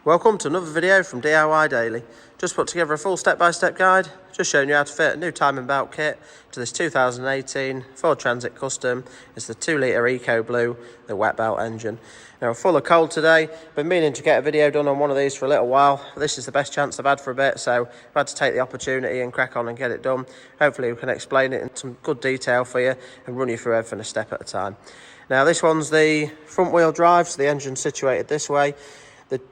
Welcome to another video from DIY Daily. Just put together a full step-by-step guide, just showing you how to fit a new timing belt kit to this 2018 Ford Transit Custom. It's the 2 litre ecoblue, the wet belt engine. Now, we're full of cold today. Been meaning to get a video done on one of these for a little while. This is the best chance I've had for a bit, so I've had to take the opportunity and crack on and get it done. Hopefully we can explain it in some good detail for you and run you through everything a step at a time. Now, this one's the front wheel drive, so the engine's situated this way.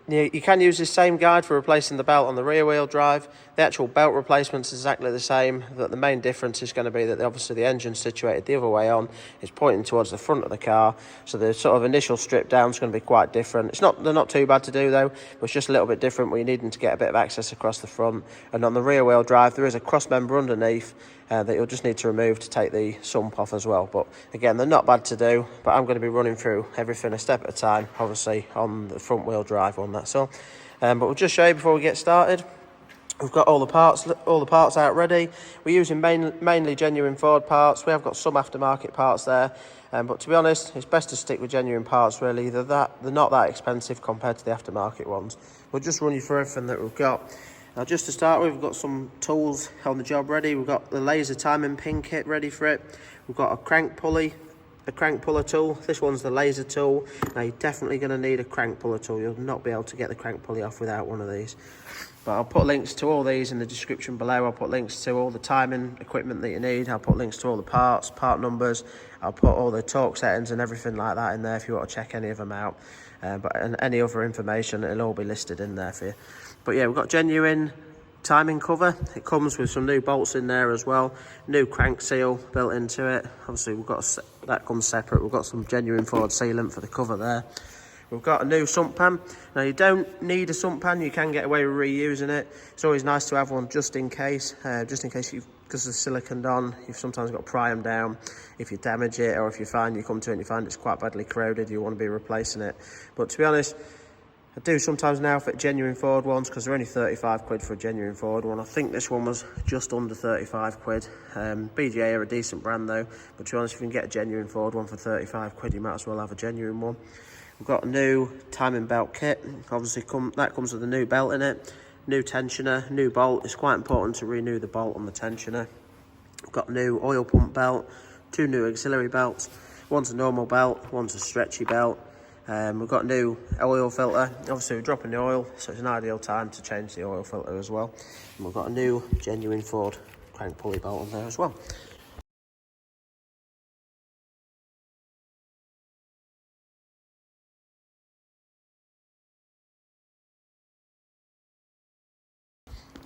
You can use this same guide for replacing the belt on the rear wheel drive. The actual belt replacement is exactly the same, but the main difference is going to be that obviously the engine's situated the other way on. It's pointing towards the front of the car, so the sort of initial strip down is going to be quite different. They're not too bad to do though, but it's just a little bit different where you're needing to get a bit of access across the front. And on the rear wheel drive, there is a cross member underneath that you'll just need to remove to take the sump off as well. But again, they're not bad to do, but I'm going to be running through everything a step at a time, obviously on the front wheel drive one, that's all. But we'll just show you before we get started. We've got all the parts out ready. We're using mainly genuine Ford parts. We have got some aftermarket parts there, but to be honest, it's best to stick with genuine parts really. They're not that expensive compared to the aftermarket ones. We'll just run you through everything that we've got. Now, just to start with, we've got some tools on the job ready. We've got the laser timing pin kit ready for it. We've got a crank pulley, a crank puller tool. This one's the laser tool. Now, you're definitely going to need a crank puller tool. You'll not be able to get the crank pulley off without one of these. But I'll put links to all these in the description below. I'll put links to all the timing equipment that you need. I'll put links to all the parts, part numbers. I'll put all the torque settings and everything like that in there if you want to check any of them out. And any other information, it'll all be listed in there for you. But yeah, we've got genuine timing cover. It comes with some new bolts in there as well. New crank seal built into it. Obviously, that comes separate. We've got some genuine Ford sealant for the cover there. We've got a new sump pan. Now, you don't need a sump pan. You can get away with reusing it. It's always nice to have one just in case because the siliconed on, you've sometimes got to pry them down if you damage it, or if you come to it and you find it's quite badly corroded, you want to be replacing it. But to be honest, I do sometimes now fit genuine Ford ones because they're only 35 quid for a genuine Ford one. I think this one was just under 35 quid. BGA are a decent brand though, but to be honest, if you can get a genuine Ford one for 35 quid, you might as well have a genuine one. We've got a new timing belt kit. Obviously, that comes with a new belt in it, new tensioner, new bolt. It's quite important to renew the bolt on the tensioner. We've got a new oil pump belt, 2 new auxiliary belts. One's a normal belt, one's a stretchy belt. We've got a new oil filter. Obviously, we're dropping the oil, so it's an ideal time to change the oil filter as well. And we've got a new genuine Ford crank pulley belt on there as well.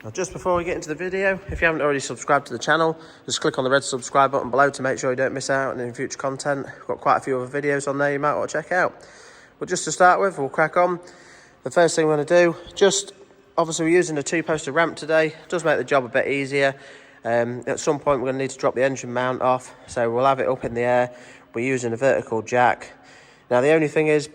Now, just before we get into the video, if you haven't already subscribed to the channel, just click on the red subscribe button below to make sure you don't miss out on any future content. We've got quite a few other videos on there you might want to check out. But just to start with, we'll crack on. The first thing we're going to do, obviously we're using a 2-poster ramp today. It does make the job a bit easier. At some point we're going to need to drop the engine mount off, so we'll have it up in the air. We're using a vertical jack. Now, the only thing is,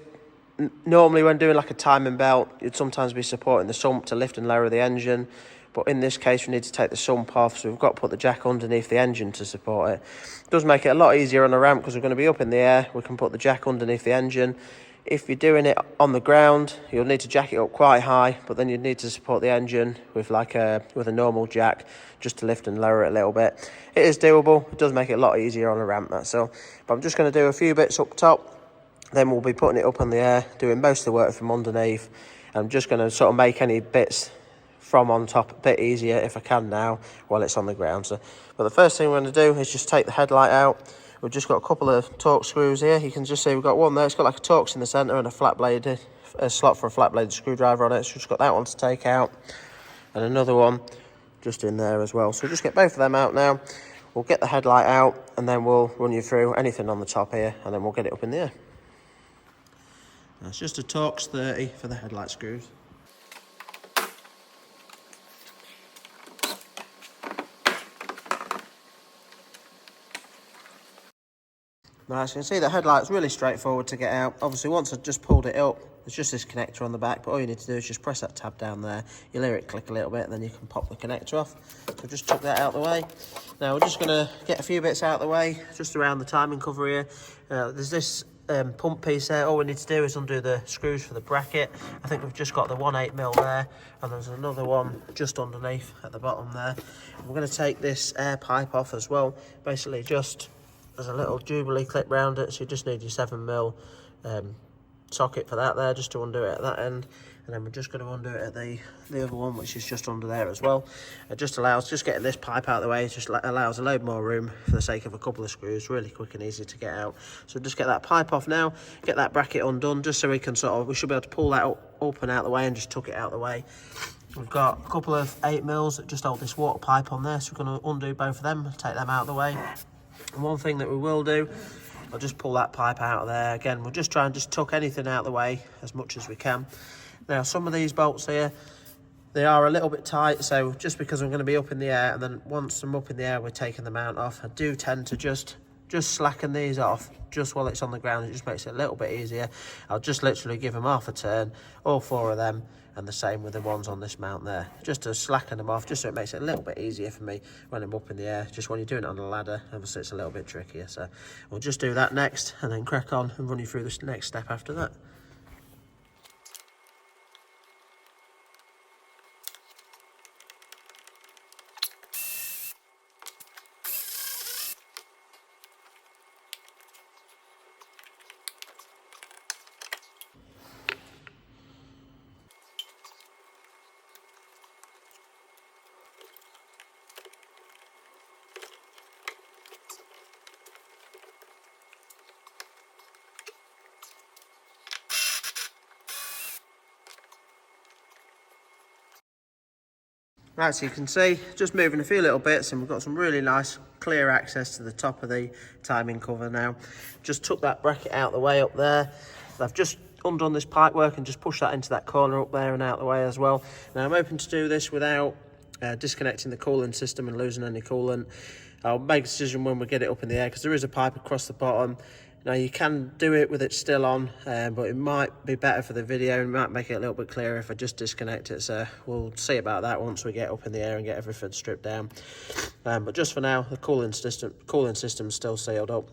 normally when doing like a timing belt, you'd sometimes be supporting the sump to lift and lower the engine. But in this case, we need to take the sump off, so we've got to put the jack underneath the engine to support it. It does make it a lot easier on a ramp because we're going to be up in the air. We can put the jack underneath the engine. If you're doing it on the ground, you'll need to jack it up quite high, but then you'd need to support the engine with a normal jack just to lift and lower it a little bit. It is doable. It does make it a lot easier on a ramp, that's all. But I'm just going to do a few bits up top. Then we'll be putting it up in the air, doing most of the work from underneath. I'm just going to sort of make any bits from on top a bit easier if I can now while it's on the ground. But the first thing we're going to do is just take the headlight out. We've just got a couple of torque screws here. You can just see we've got one there. It's got like a Torx in the centre and a slot for a flat bladed screwdriver on it. So we've just got that one to take out, and another one just in there as well. So we'll just get both of them out now. We'll get the headlight out, and then we'll run you through anything on the top here, and then we'll get it up in the air. That's just a Torx 30 for the headlight screws. Now, as you can see, the headlight's really straightforward to get out. Obviously, once I've just pulled it up, there's just this connector on the back, but all you need to do is just press that tab down there. You'll hear it click a little bit, and then you can pop the connector off. So just chuck that out of the way. Now, we're just going to get a few bits out of the way, just around the timing cover here. There's this pump piece there, all we need to do is undo the screws for the bracket. I think we've just got the 1/8mm there, and there's another one just underneath at the bottom there. And we're going to take this air pipe off as well. Basically, just there's a little Jubilee clip round it, so you just need your 7mm socket for that there, just to undo it at that end. And then we're just going to undo it at the other one, which is just under there as well. It just allows, just getting this pipe out of the way, just allows a load more room for the sake of a couple of screws, really quick and easy to get out. So just get that pipe off now, get that bracket undone, just so we can we should be able to pull that up and out of the way and just tuck it out of the way. We've got a couple of 8mm that just hold this water pipe on there, so we're going to undo both of them, take them out of the way. And one thing that we will do, I'll just pull that pipe out of there. Again, we'll just try and just tuck anything out of the way as much as we can. Now, some of these bolts here, they are a little bit tight, so just because I'm going to be up in the air, and then once I'm up in the air, we're taking the mount off, I do tend to just slacken these off just while it's on the ground. It just makes it a little bit easier. I'll just literally give them half a turn, all 4 of them, and the same with the ones on this mount there, just to slacken them off, just so it makes it a little bit easier for me when I'm up in the air. Just when you're doing it on a ladder, obviously it's a little bit trickier. So we'll just do that next, and then crack on and run you through this next step after that. Right, so you can see, just moving a few little bits, and we've got some really nice clear access to the top of the timing cover now. Just took that bracket out of the way up there. I've just undone this pipe work and just pushed that into that corner up there and out of the way as well. Now I'm hoping to do this without disconnecting the cooling system and losing any coolant. I'll make a decision when we get it up in the air, because there is a pipe across the bottom. Now you can do it with it still on, but it might be better for the video and might make it a little bit clearer if I just disconnect it. So we'll see about that once we get up in the air and get everything stripped down. But just for now, the cooling system's still sealed up.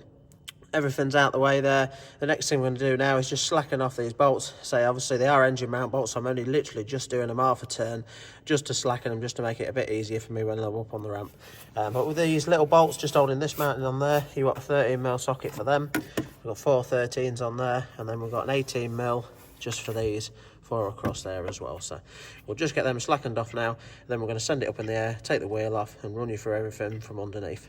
Everything's out the way there. The next thing we're going to do now is just slacken off these bolts. So obviously they are engine mount bolts, so I'm only literally just doing them half a turn just to slacken them, just to make it a bit easier for me when I'm up on the ramp. But with these little bolts just holding this mounting on there, you've got a 13mm socket for them. We've got 4 13s on there, and then we've got an 18mm just for these, 4 across there as well. So we'll just get them slackened off now, and then we're going to send it up in the air, take the wheel off, and run you through everything from underneath.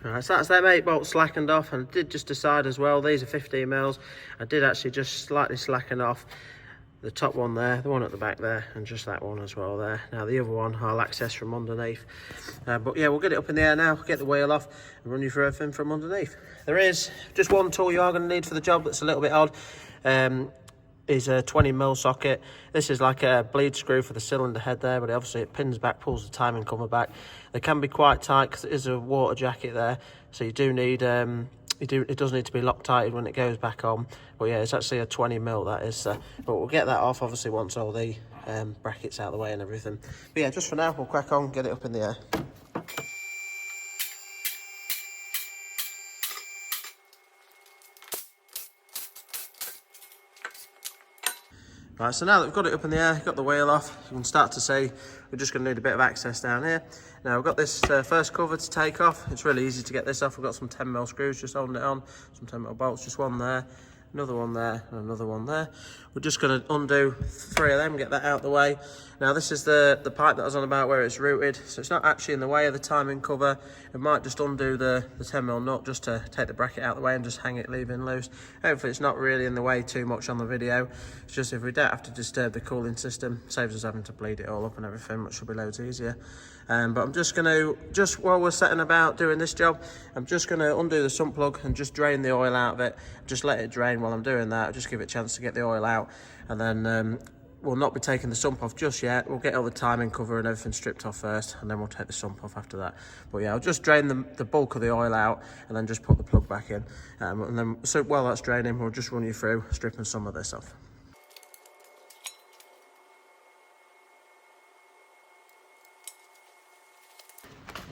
Alright, so that's them 8 bolts slackened off, and I did just decide as well, these are 15mm. I did actually just slightly slacken off the top one there, the one at the back there, and just that one as well there. Now the other one I'll access from underneath. But yeah, we'll get it up in the air now, get the wheel off, and run you through everything from underneath. There is just one tool you are going to need for the job that's a little bit odd. Is a 20mm socket. This is like a bleed screw for the cylinder head there, but obviously it pins back, pulls the timing cover back. They can be quite tight because it is a water jacket there, so you do need it does need to be Loctited when it goes back on. But yeah, it's actually a 20mm that is. But we'll get that off obviously once all the brackets out of the way and everything. But yeah, just for now we'll crack on, get it up in the air. Right, so now that we've got it up in the air, got the wheel off, you can start to see we're just going to need a bit of access down here. Now we've got this first cover to take off. It's really easy to get this off. We've got some 10mm screws just holding it on, some 10mm bolts, just one there, another one there, and another one there. We're just going to undo 3 of them, get that out of the way. Now this is the pipe that I was on about where it's routed, so it's not actually in the way of the timing cover. It might just undo the 10mm nut just to take the bracket out of the way and just hang it, leaving loose. Hopefully it's not really in the way too much on the video. It's just if we don't have to disturb the cooling system, saves us having to bleed it all up and everything, which will be loads easier. But I'm just going to, just while we're setting about doing this job, I'm just going to undo the sump plug and just drain the oil out of it. Just let it drain while I'm doing that. Just give it a chance to get the oil out, and then we'll not be taking the sump off just yet. We'll get all the timing cover and everything stripped off first, and then we'll take the sump off after that. But yeah, I'll just drain the bulk of the oil out and then just put the plug back in. And then, so while that's draining, we'll just run you through stripping some of this off.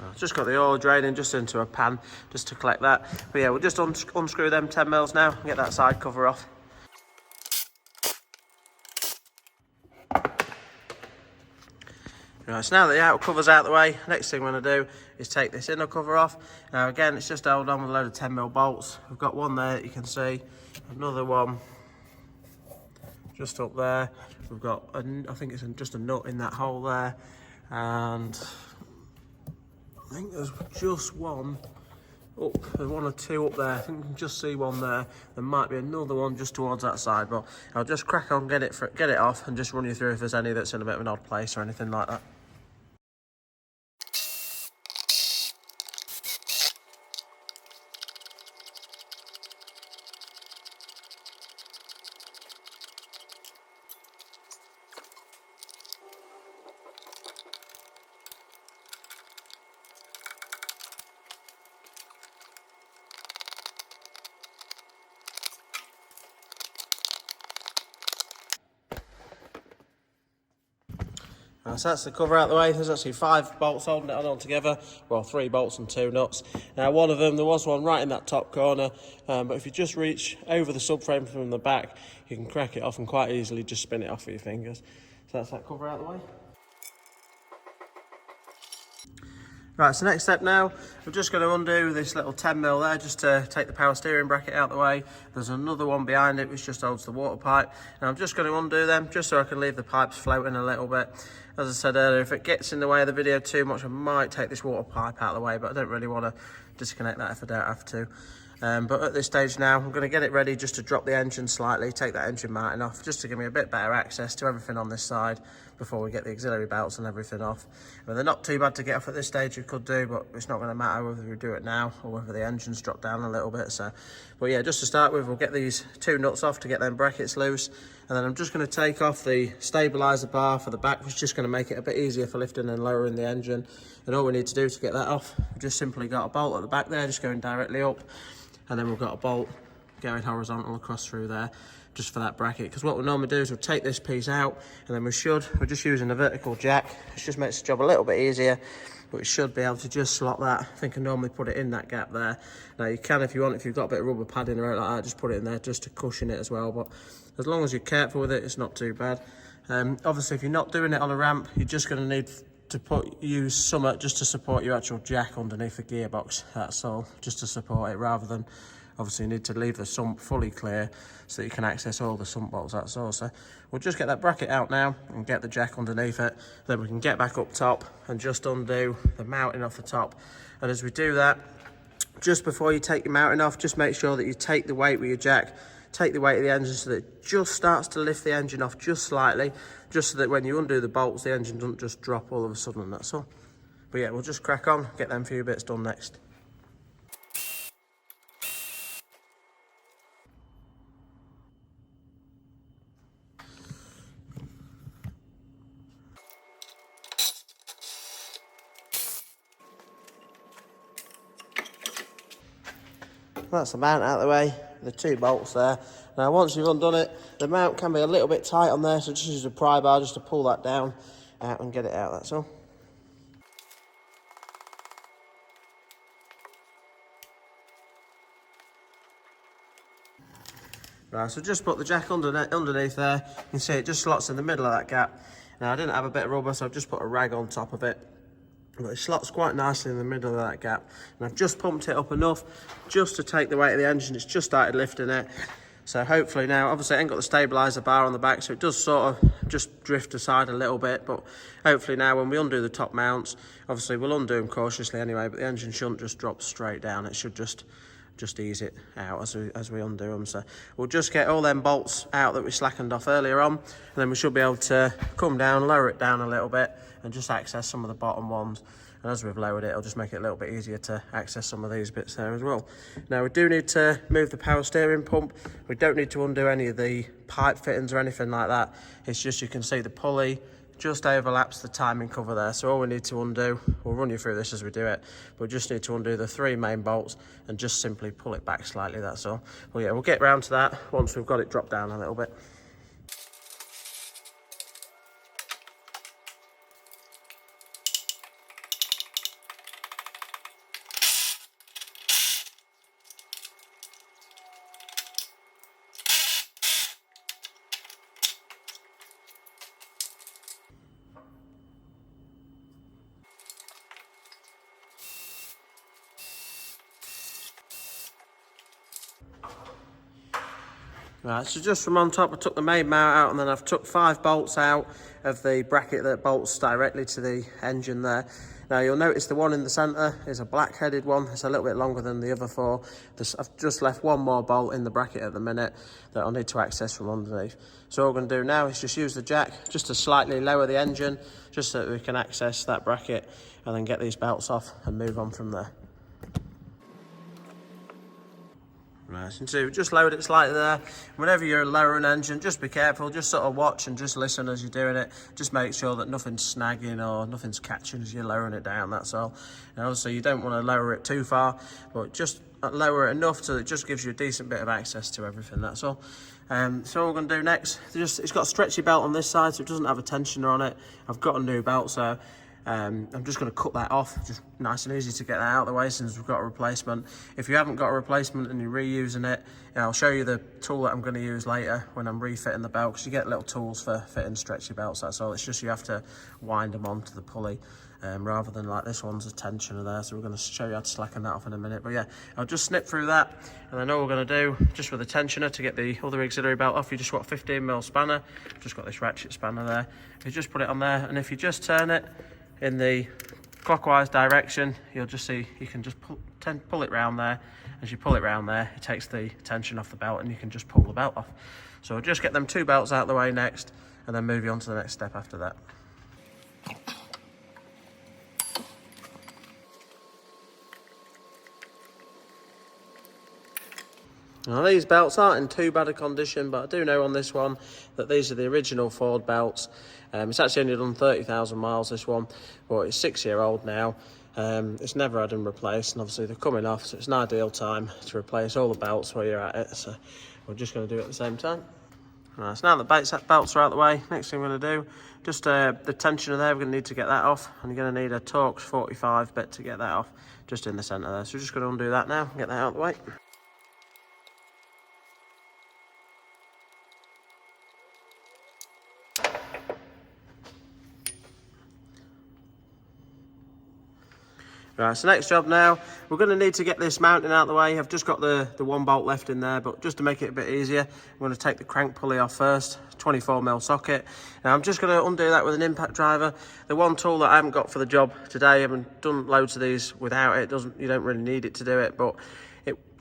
I've just got the oil draining just into a pan just to collect that. But yeah, we'll just unscrew them 10 mils now and get that side cover off. Right, so now that the outer cover's out of the way, next thing we're going to do is take this inner cover off. Now again, it's just held on with a load of 10mm bolts. We've got one there that you can see, another one just up there. We've got, I think it's just a nut in that hole there, and I think there's just one up, there's one or two up there. I think you can just see one there. There might be another one just towards that side, but I'll just crack on, get it off, and just run you through if there's any that's in a bit of an odd place or anything like that. So that's the cover out of the way. There's actually 5 bolts holding it on together. Well, 3 bolts and 2 nuts. Now, one of them, there was one right in that top corner, but if you just reach over the subframe from the back, you can crack it off and quite easily just spin it off with your fingers. So that's that cover out of the way. Right, so next step now, we're just going to undo this little 10mm there just to take the power steering bracket out of the way. There's another one behind it which just holds the water pipe. And I'm just going to undo them just so I can leave the pipes floating a little bit. As I said earlier, if it gets in the way of the video too much, I might take this water pipe out of the way, but I don't really want to disconnect that if I don't have to. But at this stage now, I'm going to get it ready just to drop the engine slightly, take that engine mounting off, just to give me a bit better access to everything on this side before we get the auxiliary belts and everything off. I mean, they're not too bad to get off at this stage, you could do, but it's not going to matter whether we do it now or whether the engine's dropped down a little bit. So, but yeah, just to start with, we'll get these 2 nuts off to get them brackets loose, and then I'm just going to take off the stabiliser bar for the back, which is just going to make it a bit easier for lifting and lowering the engine. And all we need to do to get that off, we've just simply got a bolt at the back there, just going directly up. And then we've got a bolt going horizontal across through there just for that bracket. Because what we'll normally do is we'll take this piece out, and then we're just using a vertical jack. It just makes the job a little bit easier, but we should be able to just slot that. I think I normally put it in that gap there. Now you can, if you want, if you've got a bit of rubber padding or like that, just put it in there just to cushion it as well. But as long as you're careful with it, it's not too bad. Obviously, if you're not doing it on a ramp, you're just going to need to use something just to support your actual jack underneath the gearbox. That's all, just to support it, rather than obviously you need to leave the sump fully clear so that you can access all the sump bolts. That's all. So we'll just get that bracket out now and get the jack underneath it. Then we can get back up top and just undo the mounting off the top. And as we do that, just before you take your mounting off, just make sure that you take the weight with your jack, take the weight of the engine so that it just starts to lift the engine off just slightly, just so that when you undo the bolts, the engine doesn't just drop all of a sudden, that's all. But yeah, we'll just crack on, get them few bits done next. That's the mount out of the way, the 2 bolts there. Now once you've undone it, the mount can be a little bit tight on there, so just use a pry bar just to pull that down and get it out, that's all. Right, so just put the jack underneath there. You can see it just slots in the middle of that gap. Now I didn't have a bit of rubber, so I've just put a rag on top of it. But it slots quite nicely in the middle of that gap. And I've just pumped it up enough just to take the weight of the engine. It's just started lifting it. So hopefully now, obviously I ain't got the stabiliser bar on the back, so it does sort of just drift aside a little bit. But hopefully now when we undo the top mounts, obviously we'll undo them cautiously anyway, but the engine shouldn't just drop straight down. It should just ease it out as we undo them. So we'll just get all them bolts out that we slackened off earlier on, and then we should be able to come down, lower it down a little bit, and just access some of the bottom ones. and as we've lowered it, it'll just make it a little bit easier to access some of these bits there as well. Now we do need to move the power steering pump. We don't need to undo any of the pipe fittings or anything like that. It's just, you can see the pulley just overlaps the timing cover there, so all we need to undo, we'll run you through this as we do it, but we just need to undo the 3 main bolts and just simply pull it back slightly, that's all. Well, yeah, we'll get round to that once we've got it dropped down a little bit. Right, so just from on top, I took the main mount out, and then I've took 5 bolts out of the bracket that bolts directly to the engine there. Now you'll notice the one in the centre is a black-headed one. It's a little bit longer than the other 4. I've just left 1 more bolt in the bracket at the minute that I'll need to access from underneath. So all we're going to do now is just use the jack just to slightly lower the engine, just so that we can access that bracket, and then get these belts off and move on from there. Right, so we've just lowered it slightly there. Whenever you're lowering an engine, just be careful, just sort of watch and just listen as you're doing it. Just make sure that nothing's snagging or nothing's catching as you're lowering it down, that's all. And also you don't want to lower it too far, but just lower it enough so it just gives you a decent bit of access to everything, that's all. So what we're going to do next, it's got a stretchy belt on this side, so it doesn't have a tensioner on it. I've got a new belt, so I'm just going to cut that off, just nice and easy to get that out of the way since we've got a replacement. If you haven't got a replacement and you're reusing it, I'll show you the tool that I'm going to use later when I'm refitting the belt, because you get little tools for fitting stretchy belts, that's all. It's just you have to wind them onto the pulley rather than like this one's a tensioner there, so we're going to show you how to slacken that off in a minute. But yeah, I'll just snip through that, and then all we're going to do, just with a tensioner to get the other auxiliary belt off, you just got a 15mm spanner. I've just got this ratchet spanner there. You just put it on there, and if you just turn it in the clockwise direction, you'll just see you can just pull it round there. As you pull it round there, it takes the tension off the belt, and you can just pull the belt off. So we'll just get them 2 belts out of the way next, and then move you on to the next step after that. Now these belts aren't in too bad a condition, but I do know on this one that these are the original Ford belts. It's actually only done 30,000 miles, this one, but it's 6-year-old now. It's never had them replaced, and obviously they're coming off, so it's an ideal time to replace all the belts while you're at it. So we're just going to do it at the same time. Right, so now the belts are out of the way, next thing we're going to do, just the tensioner there, we're going to need to get that off, and you're going to need a Torx 45 bit to get that off, just in the centre there. So we're just going to undo that now and get that out of the way. Right, so next job now, we're going to need to get this mounting out of the way. I've just got the 1 bolt left in there, but just to make it a bit easier, I'm going to take the crank pulley off first, 24mm socket. Now I'm just going to undo that with an impact driver. The one tool that I haven't got for the job today, I haven't done loads of these without it. You don't really need it to do it, but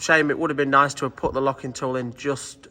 shame it would have been nice to have put the locking tool in just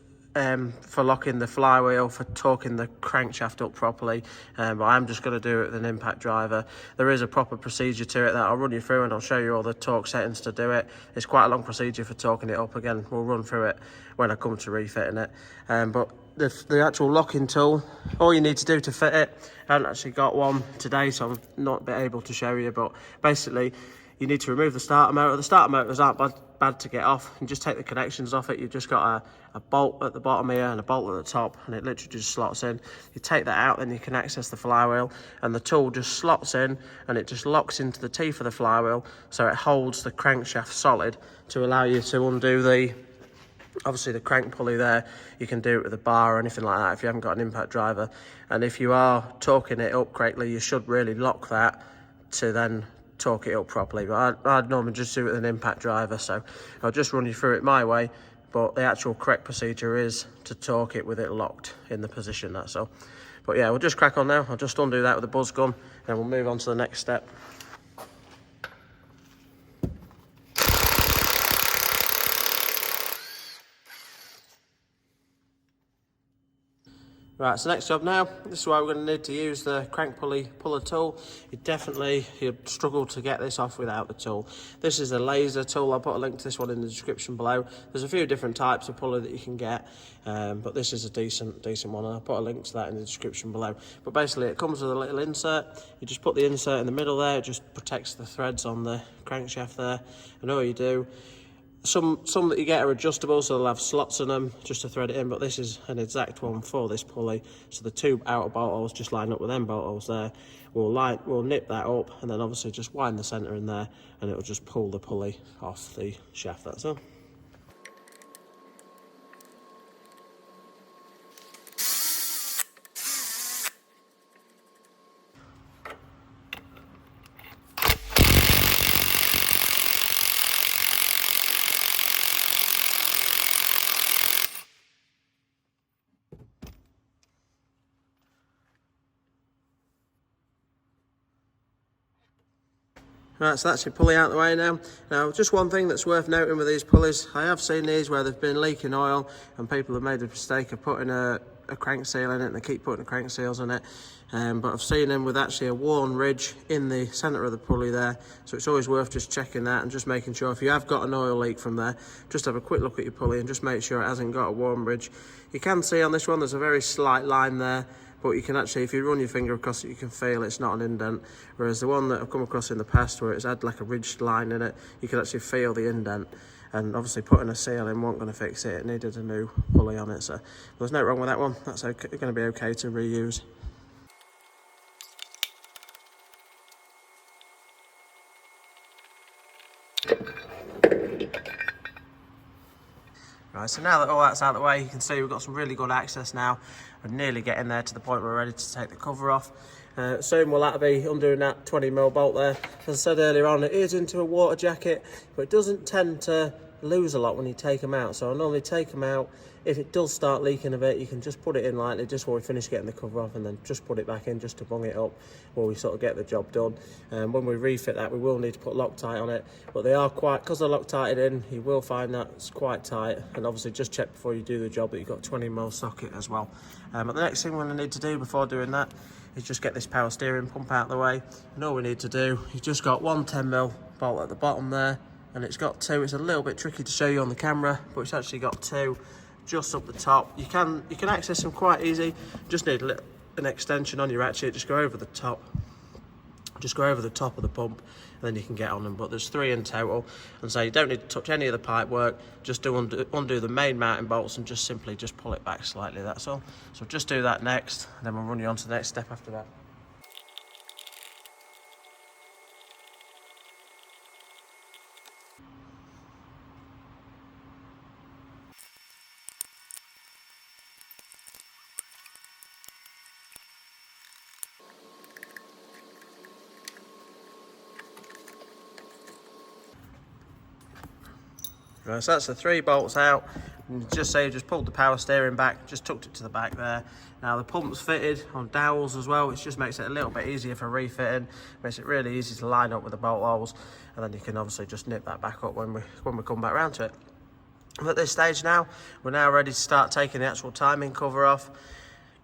for locking the flywheel, for torquing the crankshaft up properly, but I'm just going to do it with an impact driver. There is a proper procedure to it that I'll run you through, and I'll show you all the torque settings to do it. It's quite a long procedure for torquing it up. Again, we'll run through it when I come to refitting it. But the actual locking tool, all you need to do to fit it, I haven't actually got one today, so I'm not able to show you, but basically you need to remove the starter motor. The starter motors aren't bad to get off, and just take the connections off it. You've just got a bolt at the bottom here and a bolt at the top, and it literally just slots in. You take that out, then you can access the flywheel, and the tool just slots in, and it just locks into the teeth of the flywheel, so it holds the crankshaft solid to allow you to undo obviously the crank pulley there. You can do it with a bar or anything like that if you haven't got an impact driver. And if you are torquing it up correctly, you should really lock that to then torque it up properly, but I'd normally just do it with an impact driver, so I'll just run you through it my way, but the actual correct procedure is to torque it with it locked in the position, that's all. But yeah, we'll just crack on now. I'll just undo that with a buzz gun, and we'll move on to the next step. Right, so next job now, this is why we're going to need to use the crank pulley puller tool. You'd struggle to get this off without the tool. This is a laser tool. I'll put a link to this one in the description below. There's a few different types of pulley that you can get, but this is a decent one. I'll put a link to that in the description below. But basically it comes with a little insert. You just put the insert in the middle there. It just protects the threads on the crankshaft there. And all you do, some that you get are adjustable, so they'll have slots in them just to thread it in, but this is an exact one for this pulley. So the two outer bolt holes just line up with them bolt holes there. We'll nip that up and then obviously just wind the centre in there, and it'll just pull the pulley off the shaft, that's all. Right, so that's your pulley out of the way now. Now, just one thing that's worth noting with these pulleys, I have seen these where they've been leaking oil and people have made the mistake of putting a crank seal in it, and they keep putting the crank seals on it. But I've seen them with actually a worn ridge in the centre of the pulley there, so it's always worth just checking that and just making sure if you have got an oil leak from there, just have a quick look at your pulley and just make sure it hasn't got a worn ridge. You can see on this one there's a very slight line there, but you can actually, if you run your finger across it, you can feel it's not an indent. Whereas the one that I've come across in the past where it's had like a ridged line in it, you can actually feel the indent. And obviously putting a seal in wasn't going to fix it. It needed a new pulley on it. So there's no wrong with that one. That's okay, going to be okay to reuse. Right, so now that all that's out of the way, you can see we've got some really good access now. We're nearly getting there to the point where we're ready to take the cover off. Soon will that be undoing that 20mm bolt there. As I said earlier on, it is into a water jacket, but it doesn't tend to lose a lot when you take them out. So I normally take them out. If it does start leaking a bit, you can just put it in lightly just while we finish getting the cover off, and then just put it back in just to bung it up while we sort of get the job done. When we refit that, we will need to put Loctite on it, but they are quite, because they're Loctited in, you will find that it's quite tight. And obviously just check before you do the job that you've got 20mm socket as well. But the next thing we're going to need to do before doing that is just get this power steering pump out of the way. And all we need to do, you've just got one 10mm bolt at the bottom there, and it's got two. It's a little bit tricky to show you on the camera, but it's actually got two just up the top. You can access them quite easy. Just need an extension on your ratchet. Just go over the top. Just go over the top of the pump, and then you can get on them. But there's three in total, and so you don't need to touch any of the pipe work. Just undo the main mounting bolts and just simply just pull it back slightly. That's all. So just do that next, and then we'll run you on to the next step after that. Right, so that's the three bolts out. And just say you just pulled the power steering back, just tucked it to the back there. Now the pump's fitted on dowels as well, which just makes it a little bit easier for refitting. Makes it really easy to line up with the bolt holes, and then you can obviously just nip that back up when we come back round to it. And at this stage now, we're now ready to start taking the actual timing cover off.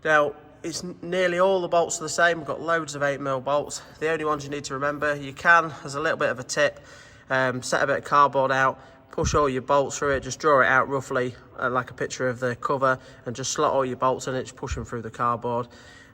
Now, it's nearly all the bolts are the same. We've got loads of 8mm bolts. The only ones you need to remember, you can, as a little bit of a tip, set a bit of cardboard out, push all your bolts through it, just draw it out roughly like a picture of the cover, and just slot all your bolts in it, just push them through the cardboard.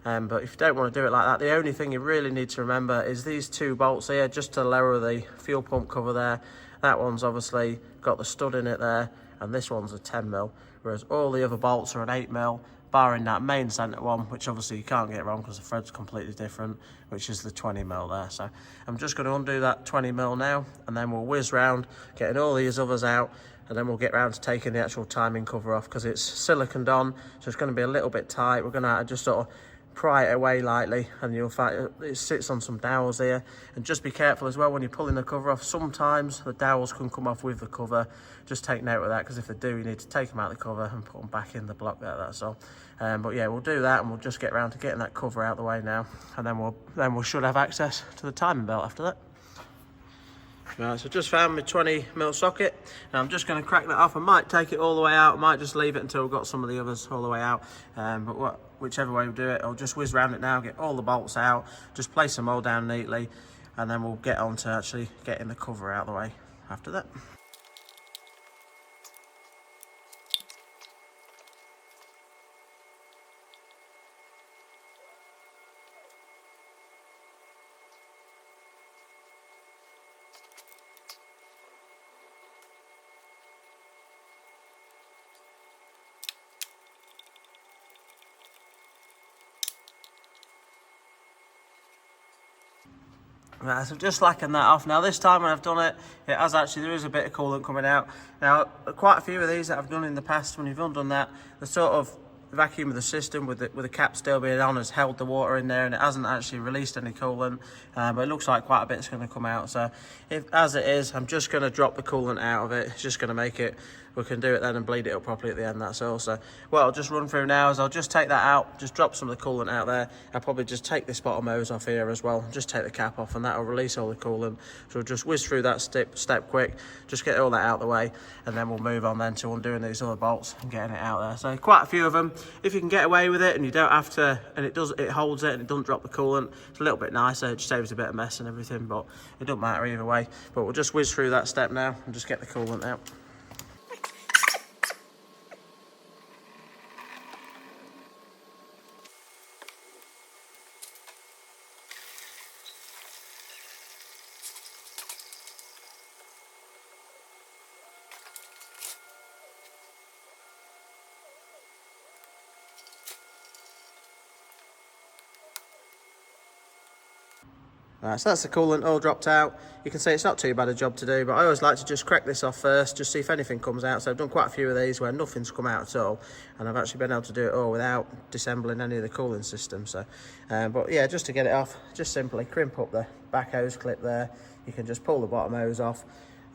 But if you don't want to do it like that, the only thing you really need to remember is these two bolts here, just to lower the fuel pump cover there. That one's obviously got the stud in it there, and this one's a 10mm, whereas all the other bolts are an 8mm, barring that main centre one, which obviously you can't get wrong because the thread's completely different, which is the 20mm there. So I'm just going to undo that 20mm now, and then we'll whiz round, getting all these others out, and then we'll get round to taking the actual timing cover off, because it's siliconed on, so it's going to be a little bit tight. We're going to just sort of pry it away lightly, and you'll find it sits on some dowels here. And just be careful as well when you're pulling the cover off. Sometimes the dowels can come off with the cover. Just take note of that, because if they do, you need to take them out of the cover and put them back in the block there, that's all. But yeah, we'll do that, and we'll just get around to getting that cover out of the way now, and then we should have access to the timing belt after that. Right, so just found my 20mm socket. Now I'm just going to crack that off. I might take it all the way out. I might just leave it until we've got some of the others all the way out. Whichever way we do it, I'll just whiz around it now, get all the bolts out, just place them all down neatly, and then we'll get on to actually getting the cover out of the way after that. Right, so just slacking that off. Now this time when I've done it, there is a bit of coolant coming out. Now, quite a few of these that I've done in the past, when you've undone that, the sort of vacuum of the system with the cap still being on has held the water in there and it hasn't actually released any coolant, but it looks like quite a bit's going to come out. So as it is, I'm just going to drop the coolant out of it. It's just going to make it, we can do it then and bleed it up properly at the end, that's all. So what I'll just run through now is I'll just take that out, just drop some of the coolant out there. I'll probably just take this bottom hose off here as well, just take the cap off, and that'll release all the coolant. So we'll just whiz through that step quick, just get all that out of the way, and then we'll move on then to undoing these other bolts and getting it out there. So quite a few of them. If you can get away with it and you don't have to, and it holds it and it doesn't drop the coolant, it's a little bit nicer. It just saves a bit of mess and everything, but it doesn't matter either way. But we'll just whiz through that step now and just get the coolant out. Right, so that's the coolant all dropped out. You can see it's not too bad a job to do, but I always like to just crack this off first, just see if anything comes out. So I've done quite a few of these where nothing's come out at all, and I've actually been able to do it all without disassembling any of the cooling system. So, but yeah, just to get it off, just simply crimp up the back hose clip there. You can just pull the bottom hose off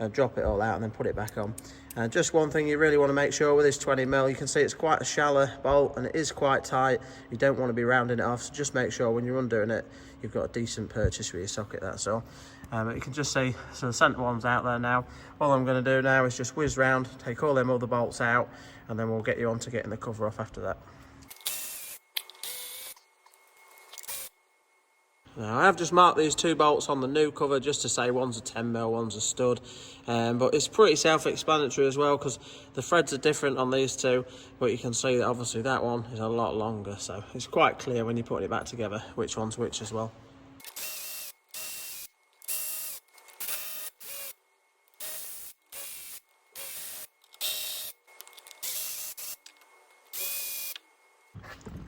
and drop it all out and then put it back on. And just one thing you really want to make sure with this 20mm, you can see it's quite a shallow bolt and it is quite tight. You don't want to be rounding it off, so just make sure when you're undoing it, you've got a decent purchase for your socket, that's all. But you can just see, so the centre one's out there now. All I'm going to do now is just whiz round, take all them other bolts out, and then we'll get you on to getting the cover off after that. Now, I have just marked these two bolts on the new cover just to say one's a 10mm, one's a stud, but it's pretty self-explanatory as well because the threads are different on these two, but you can see that obviously that one is a lot longer, so it's quite clear when you're putting it back together which one's which as well.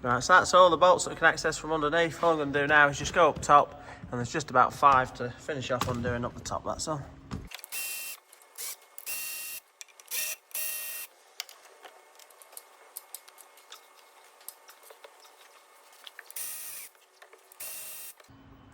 Right, so that's all the bolts that we can access from underneath. All I'm going to do now is just go up top, and there's just about 5 to finish off undoing up the top, that's all.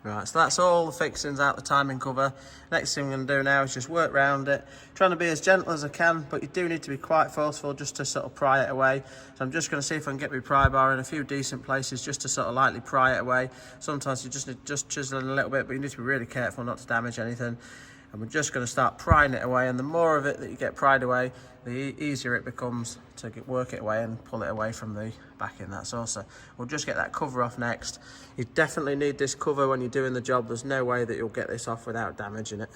Right, so that's all the fixings out the timing cover. Next thing I'm going to do now is just work around it, trying to be as gentle as I can, but you do need to be quite forceful just to sort of pry it away. So I'm just going to see if I can get my pry bar in a few decent places just to sort of lightly pry it away. Sometimes you just need just chiseling a little bit, but you need to be really careful not to damage anything. And we're just going to start prying it away, and the more of it that you get pried away, the easier it becomes to work it away and pull it away from the backing, that's all. So we'll just get that cover off next. You definitely need this cover when you're doing the job. There's no way that you'll get this off without damaging it.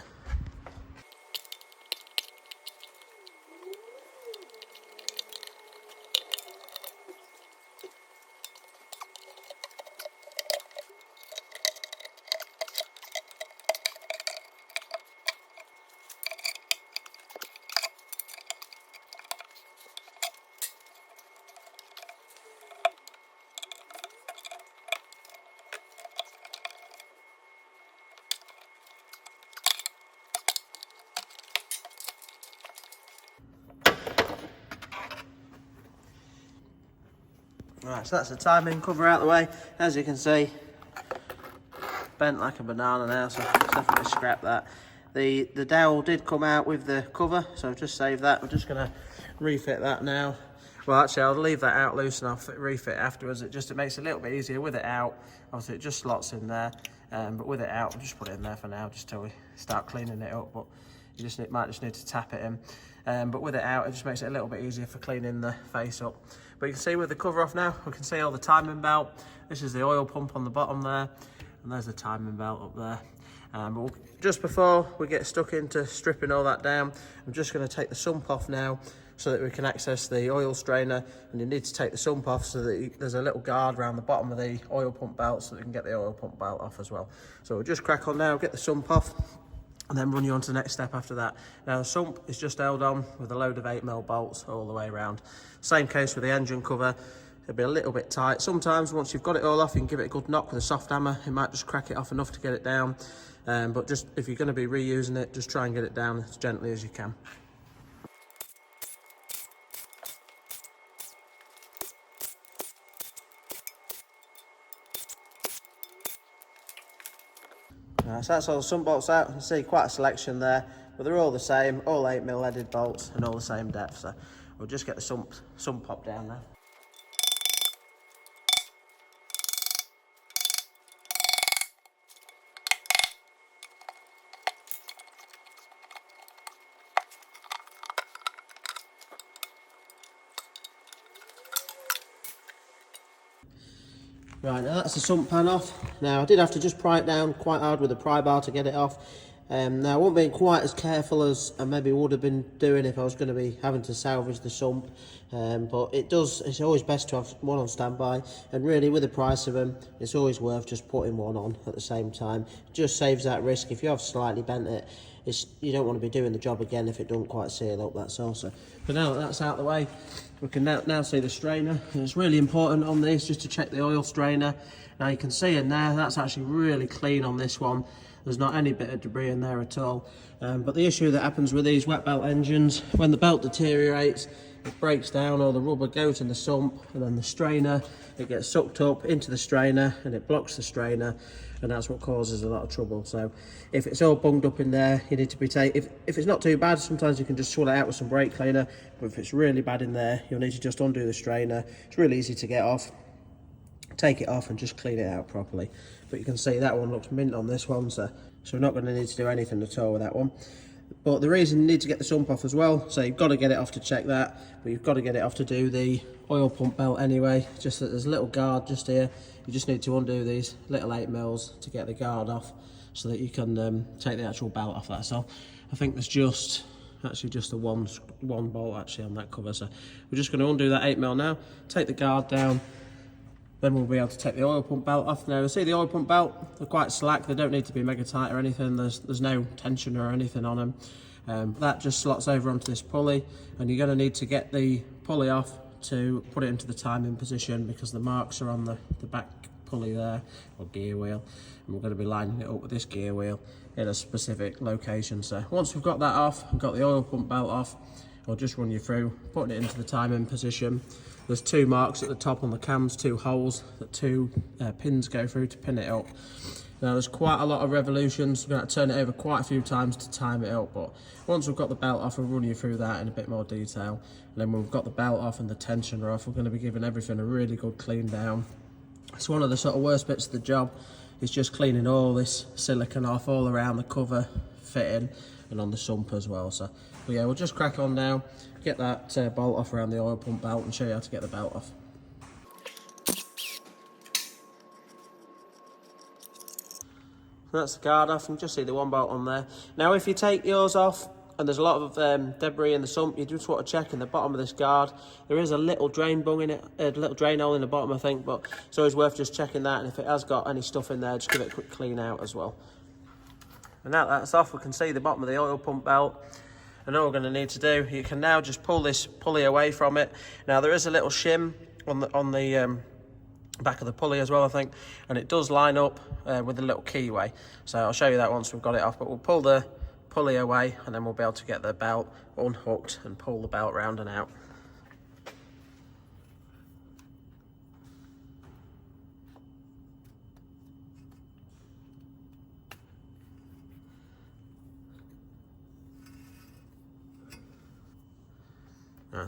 Right, so that's the timing cover out of the way. As you can see, bent like a banana now, so I'll definitely scrap that. The dowel did come out with the cover, so I've just saved that. We're just going to refit that now. Well, actually, I'll leave that out loose and I'll refit it afterwards. It makes it a little bit easier with it out. Obviously, it just slots in there. but with it out, we'll just put it in there for now, just till we start cleaning it up. But you might just need to tap it in. But with it out, it just makes it a little bit easier for cleaning the face up. But you can see with the cover off now, we can see all the timing belt. This is the oil pump on the bottom there, and there's the timing belt up there. But just before we get stuck into stripping all that down, I'm just going to take the sump off now so that we can access the oil strainer. And you need to take the sump off so that there's a little guard around the bottom of the oil pump belt so that we can get the oil pump belt off as well. So we'll just crack on now, get the sump off, and then run you on to the next step after that. Now the sump is just held on with a load of 8mm bolts all the way around. Same case with the engine cover. It'll be a little bit tight. Sometimes once you've got it all off, you can give it a good knock with a soft hammer. It might just crack it off enough to get it down. But just if you're going to be reusing it, just try and get it down as gently as you can. So that's all the sump bolts out. You can see quite a selection there, but they're all the same, all 8mm leaded bolts and all the same depth. So we'll just get the sump pop down there. Right, now that's the sump pan off. Now I did have to just pry it down quite hard with a pry bar to get it off. Now I wasn't being quite as careful as I maybe would have been doing if I was going to be having to salvage the sump. But it's always best to have one on standby, and really with the price of them, it's always worth just putting one on at the same time. It just saves that risk. If you have slightly bent it, you don't want to be doing the job again if it doesn't quite seal up, that's all. So, but now that that's out of the way, we can now see the strainer. And it's really important on this just to check the oil strainer. Now you can see in there, that's actually really clean on this one. There's not any bit of debris in there at all. But the issue that happens with these wet belt engines, when the belt deteriorates, it breaks down, or the rubber goes in the sump, and then the strainer, it gets sucked up into the strainer and it blocks the strainer, and that's what causes a lot of trouble. So if it's all bunged up in there, you need to be if it's not too bad, sometimes you can just swirl it out with some brake cleaner, but if it's really bad in there, you'll need to just undo the strainer. It's really easy to get off. Take it off and just clean it out properly. But you can see that one looks mint on this one, so we're not going to need to do anything at all with that one. But the reason you need to get the sump off as well, so you've got to get it off to check that, but you've got to get it off to do the oil pump belt anyway. Just that there's a little guard just here. You just need to undo these little 8mm to get the guard off so that you can take the actual belt off, that's all. I think there's actually just the one bolt actually on that cover, so we're just going to undo that 8mm now, take the guard down. Then we'll be able to take the oil pump belt off. Now, you see the oil pump belt, they're quite slack. They don't need to be mega tight or anything. There's no tension or anything on them. That just slots over onto this pulley, and you're going to need to get the pulley off to put it into the timing position, because the marks are on the back pulley there, or gear wheel. And we're going to be lining it up with this gear wheel in a specific location. So once we've got that off and got the oil pump belt off, I'll just run you through putting it into the timing position. There's two marks at the top on the cams, two holes that two pins go through to pin it up. Now there's quite a lot of revolutions. We're going to turn it over quite a few times to time it up, but once we've got the belt off, we'll run you through that in a bit more detail. And then when we've got the belt off and the tensioner off, we're going to be giving everything a really good clean down. It's one of the sort of worst bits of the job, is just cleaning all this silicone off all around the cover, fitting, and on the sump as well. So but yeah, we'll just crack on now, get that bolt off around the oil pump belt and show you how to get the belt off. So that's the guard off, and just see the one bolt on there. Now if you take yours off and there's a lot of debris in the sump, you just want to check in the bottom of this guard. There is a little drain bung in it, a little drain hole in the bottom I think, but it's always worth just checking that, and if it has got any stuff in there, just give it a quick clean out as well. And now that's off, we can see the bottom of the oil pump belt. And all we're going to need to do, you can now just pull this pulley away from it. Now there is a little shim on the back of the pulley as well, I think, and it does line up with a little keyway. So I'll show you that once we've got it off, but we'll pull the pulley away and then we'll be able to get the belt unhooked and pull the belt round and out.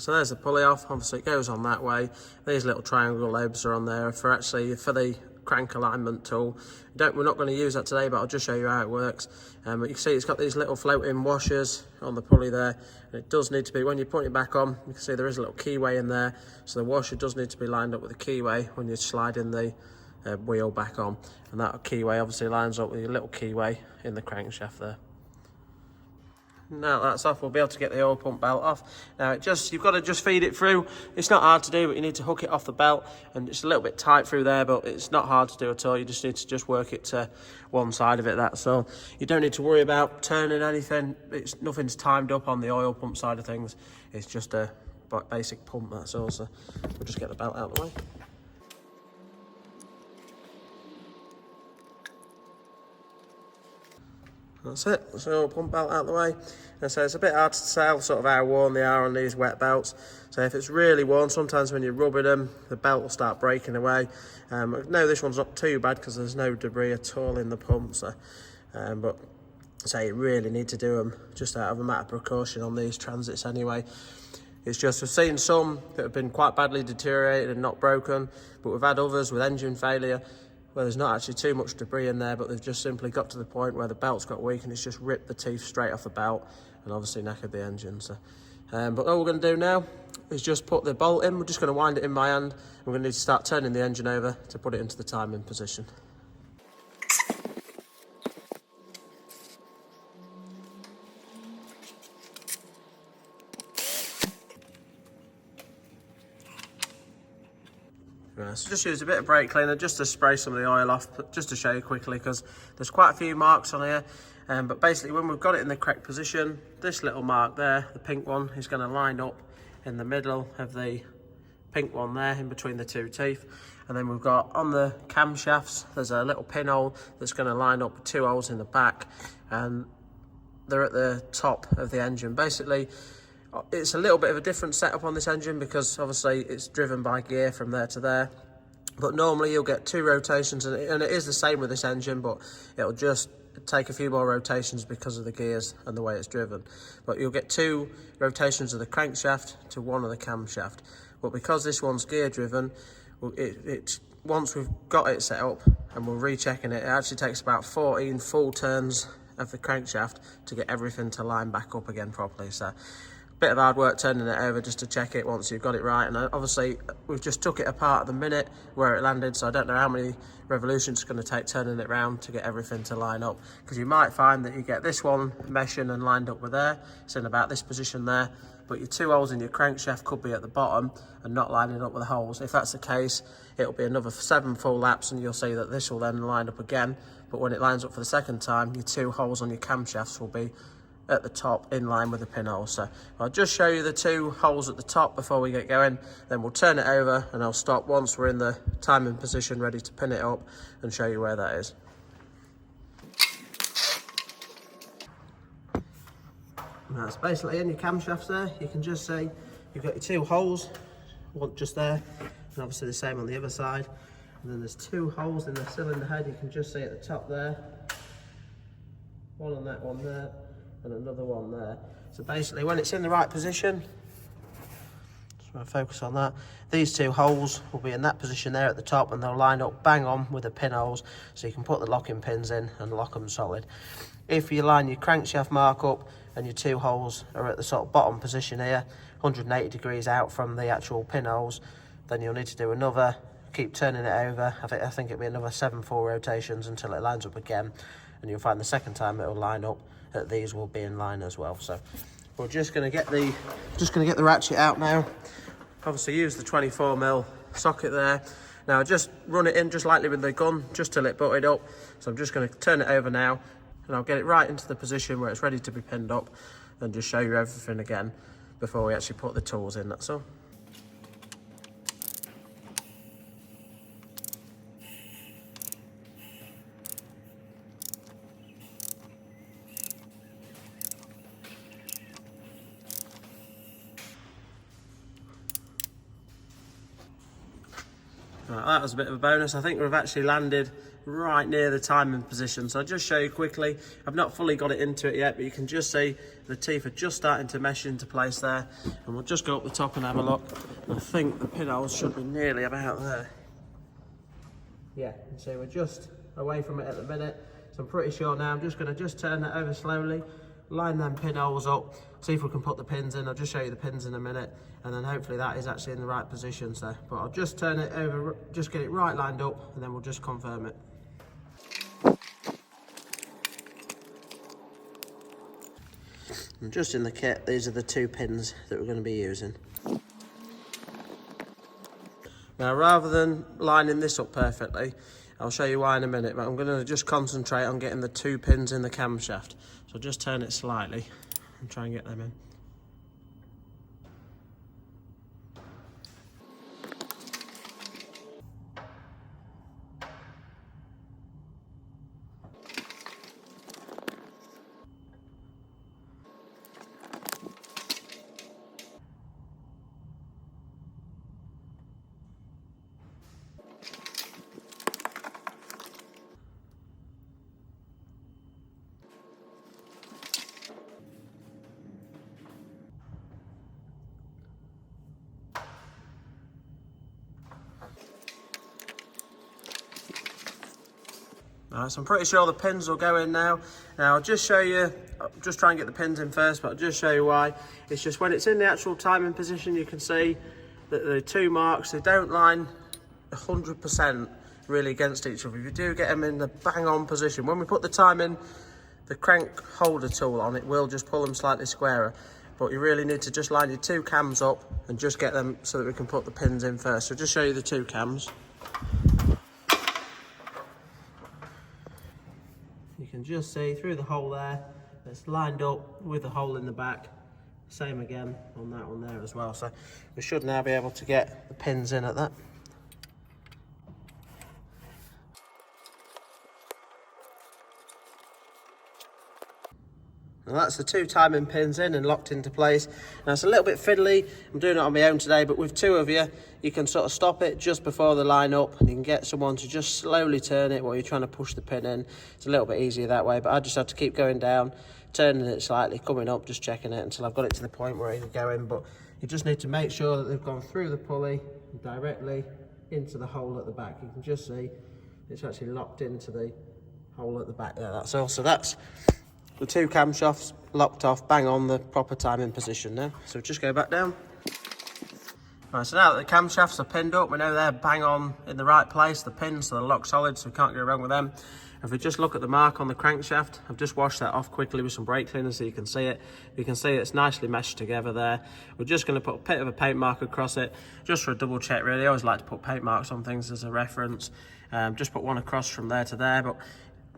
So there's the pulley off. Obviously it goes on that way. These little triangle lobes are on there for the crank alignment tool. We're not going to use that today, but I'll just show you how it works. But you can see it's got these little floating washers on the pulley there, and it does need to be, when you put it back on, you can see there is a little keyway in there, so the washer does need to be lined up with the keyway when you slide in the wheel back on, and that keyway obviously lines up with your little keyway in the crankshaft there. Now that's off, we'll be able to get the oil pump belt off. Now you've got to just feed it through. It's not hard to do, but you need to hook it off the belt, and it's a little bit tight through there, but it's not hard to do at all. You just need to just work it to one side of it, that's all. You don't need to worry about turning anything. Nothing's timed up on the oil pump side of things. It's just a basic pump, that's all. So we'll just get the belt out of the way. That's it, so pump belt out of the way. And so it's a bit hard to tell sort of how worn they are on these wet belts. So if it's really worn, sometimes when you're rubbing them, the belt will start breaking away. No, this one's not too bad because there's no debris at all in the pump. So, but so you really need to do them just out of a matter of precaution on these transits anyway. It's just, we've seen some that have been quite badly deteriorated and not broken, but we've had others with engine failure where there's not actually too much debris in there, but they've just simply got to the point where the belt's got weak and it's just ripped the teeth straight off the belt and obviously knackered the engine. So, but all we're going to do now is just put the bolt in. We're just going to wind it in by hand. We're going to need to start turning the engine over to put it into the timing position. So just use a bit of brake cleaner just to spray some of the oil off, just to show you quickly, because there's quite a few marks on here. But basically when we've got it in the correct position, this little mark there, the pink one, is going to line up in the middle of the pink one there, in between the two teeth. And then we've got on the camshafts, there's a little pinhole that's going to line up with two holes in the back, and they're at the top of the engine. Basically, it's a little bit of a different setup on this engine because obviously it's driven by gear from there to there. But normally you'll get two rotations, and it is the same with this engine, but it'll just take a few more rotations because of the gears and the way it's driven. But you'll get two rotations of the crankshaft to one of the camshaft. But because this one's gear driven, once we've got it set up and we're rechecking it, it actually takes about 14 full turns of the crankshaft to get everything to line back up again properly. So bit of hard work turning it over just to check it once you've got it right. And obviously we've just took it apart at the minute where it landed, so I don't know how many revolutions it's going to take turning it around to get everything to line up, because you might find that you get this one meshing and lined up with there, it's in about this position there, but your two holes in your crankshaft could be at the bottom and not lining up with the holes. If that's the case, it'll be another 7 full laps and you'll see that this will then line up again. But when it lines up for the second time, your two holes on your camshafts will be at the top in line with the pinhole. So I'll just show you the two holes at the top before we get going, then we'll turn it over and I'll stop once we're in the timing position ready to pin it up and show you where that is. That's basically in your camshafts there. You can just see you've got your two holes, one just there, and obviously the same on the other side. And then there's two holes in the cylinder head, you can just see at the top there, one on that one there, and another one there. So basically when it's in the right position, just want to focus on that, these two holes will be in that position there at the top, and they'll line up bang on with the pinholes, so you can put the locking pins in and lock them solid. If you line your crankshaft mark up and your two holes are at the sort of bottom position here, 180 degrees out from the actual pinholes, then you'll need to do another, keep turning it over. I think it'll be another 7 full rotations until it lines up again, and you'll find the second time it'll line up that these will be in line as well. So we're just going to get the ratchet out now. Obviously use the 24mm socket there. Now just run it in just lightly with the gun just till it butted up. So I'm just going to turn it over now, and I'll get it right into the position where it's ready to be pinned up, and just show you everything again before we actually put the tools in, that's all. Right, that was a bit of a bonus. I think we've actually landed right near the timing position. So I'll just show you quickly. I've not fully got it into it yet, but you can just see the teeth are just starting to mesh into place there. And we'll just go up the top and have a look. I think the pinholes should be nearly about there. Yeah, and so we're just away from it at the minute. So I'm pretty sure now I'm just going to turn that over slowly, line them pinholes up, see if we can put the pins in. I'll just show you the pins in a minute, and then hopefully that is actually in the right position. So, but I'll just turn it over, just get it right lined up, and then we'll just confirm it. And just in the kit, these are the 2 pins that we're going to be using. Now, rather than lining this up perfectly, I'll show you why in a minute, but I'm going to just concentrate on getting the 2 pins in the camshaft. So I'll just turn it slightly and try and get them in. Alright, so I'm pretty sure the pins will go in now. Now I'll just show you, I'll just try and get the pins in first, but I'll just show you why. It's just when it's in the actual timing position, you can see that the 2 marks, they don't line 100% really against each other. If you do get them in the bang on position, when we put the the crank holder tool on, it will just pull them slightly squarer. But you really need to just line your 2 cams up and just get them so that we can put the pins in first. So just show you the 2 cams. You can just see through the hole there, it's lined up with the hole in the back. Same again on that one there as well. So we should now be able to get the pins in at that. Now that's the 2 timing pins in and locked into place. Now it's a little bit fiddly, I'm doing it on my own today, but with 2 of you, you can sort of stop it just before they line up, and you can get someone to just slowly turn it while you're trying to push the pin in. It's a little bit easier that way, but I just have to keep going down, turning it slightly, coming up, just checking it until I've got it to the point where it's going. But you just need to make sure that they've gone through the pulley directly into the hole at the back. You can just see it's actually locked into the hole at the back there, that's all. So that's the 2 camshafts locked off, bang on the proper timing position now. So just go back down. Right, so now that the camshafts are pinned up, we know they're bang on in the right place, the pins, so they're locked solid, so we can't go wrong with them. If we just look at the mark on the crankshaft, I've just washed that off quickly with some brake cleaner so you can see it. You can see it's nicely meshed together there. We're just going to put a bit of a paint mark across it, just for a double check really. I always like to put paint marks on things as a reference. Just put one across from there to there, but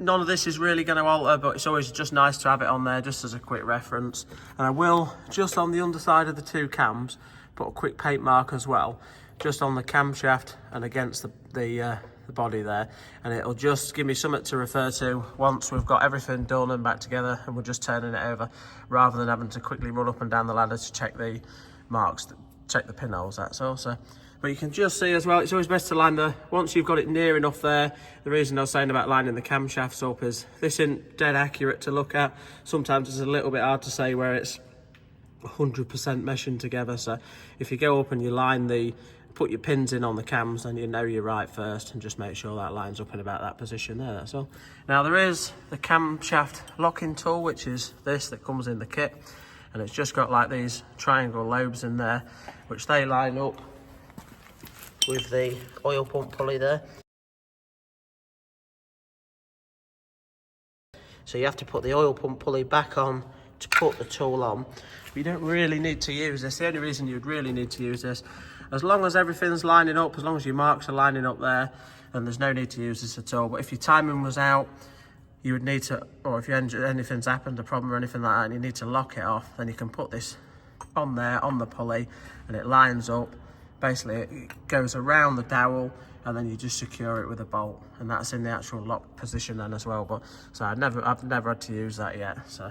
none of this is really going to alter, but it's always just nice to have it on there just as a quick reference. And I will, just on the underside of the 2 cams, put a quick paint mark as well, just on the camshaft and against the body there, and it'll just give me something to refer to once we've got everything done and back together and we're just turning it over, rather than having to quickly run up and down the ladder to check the marks, check the pinholes, that's all. So, but you can just see as well, it's always best to line once you've got it near enough there. The reason I was saying about lining the camshafts up is this isn't dead accurate to look at. Sometimes it's a little bit hard to say where it's 100% meshing together. So if you go up and you put your pins in on the cams, then you know you're right first, and just make sure that lines up in about that position there, that's all. Now there is the camshaft locking tool, which is this that comes in the kit, and it's just got like these triangle lobes in there, which they line up with the oil pump pulley there. So you have to put the oil pump pulley back on to put the tool on. You don't really need to use this. The only reason you'd really need to use this, as long as everything's lining up, as long as your marks are lining up there, then there's no need to use this at all. But if your timing was out, you would need to, or if anything's happened, a problem or anything like that, and you need to lock it off, then you can put this on there, on the pulley, and it lines up. Basically, it goes around the dowel, and then you just secure it with a bolt, and that's in the actual lock position then as well. But so I've never had to use that yet. So,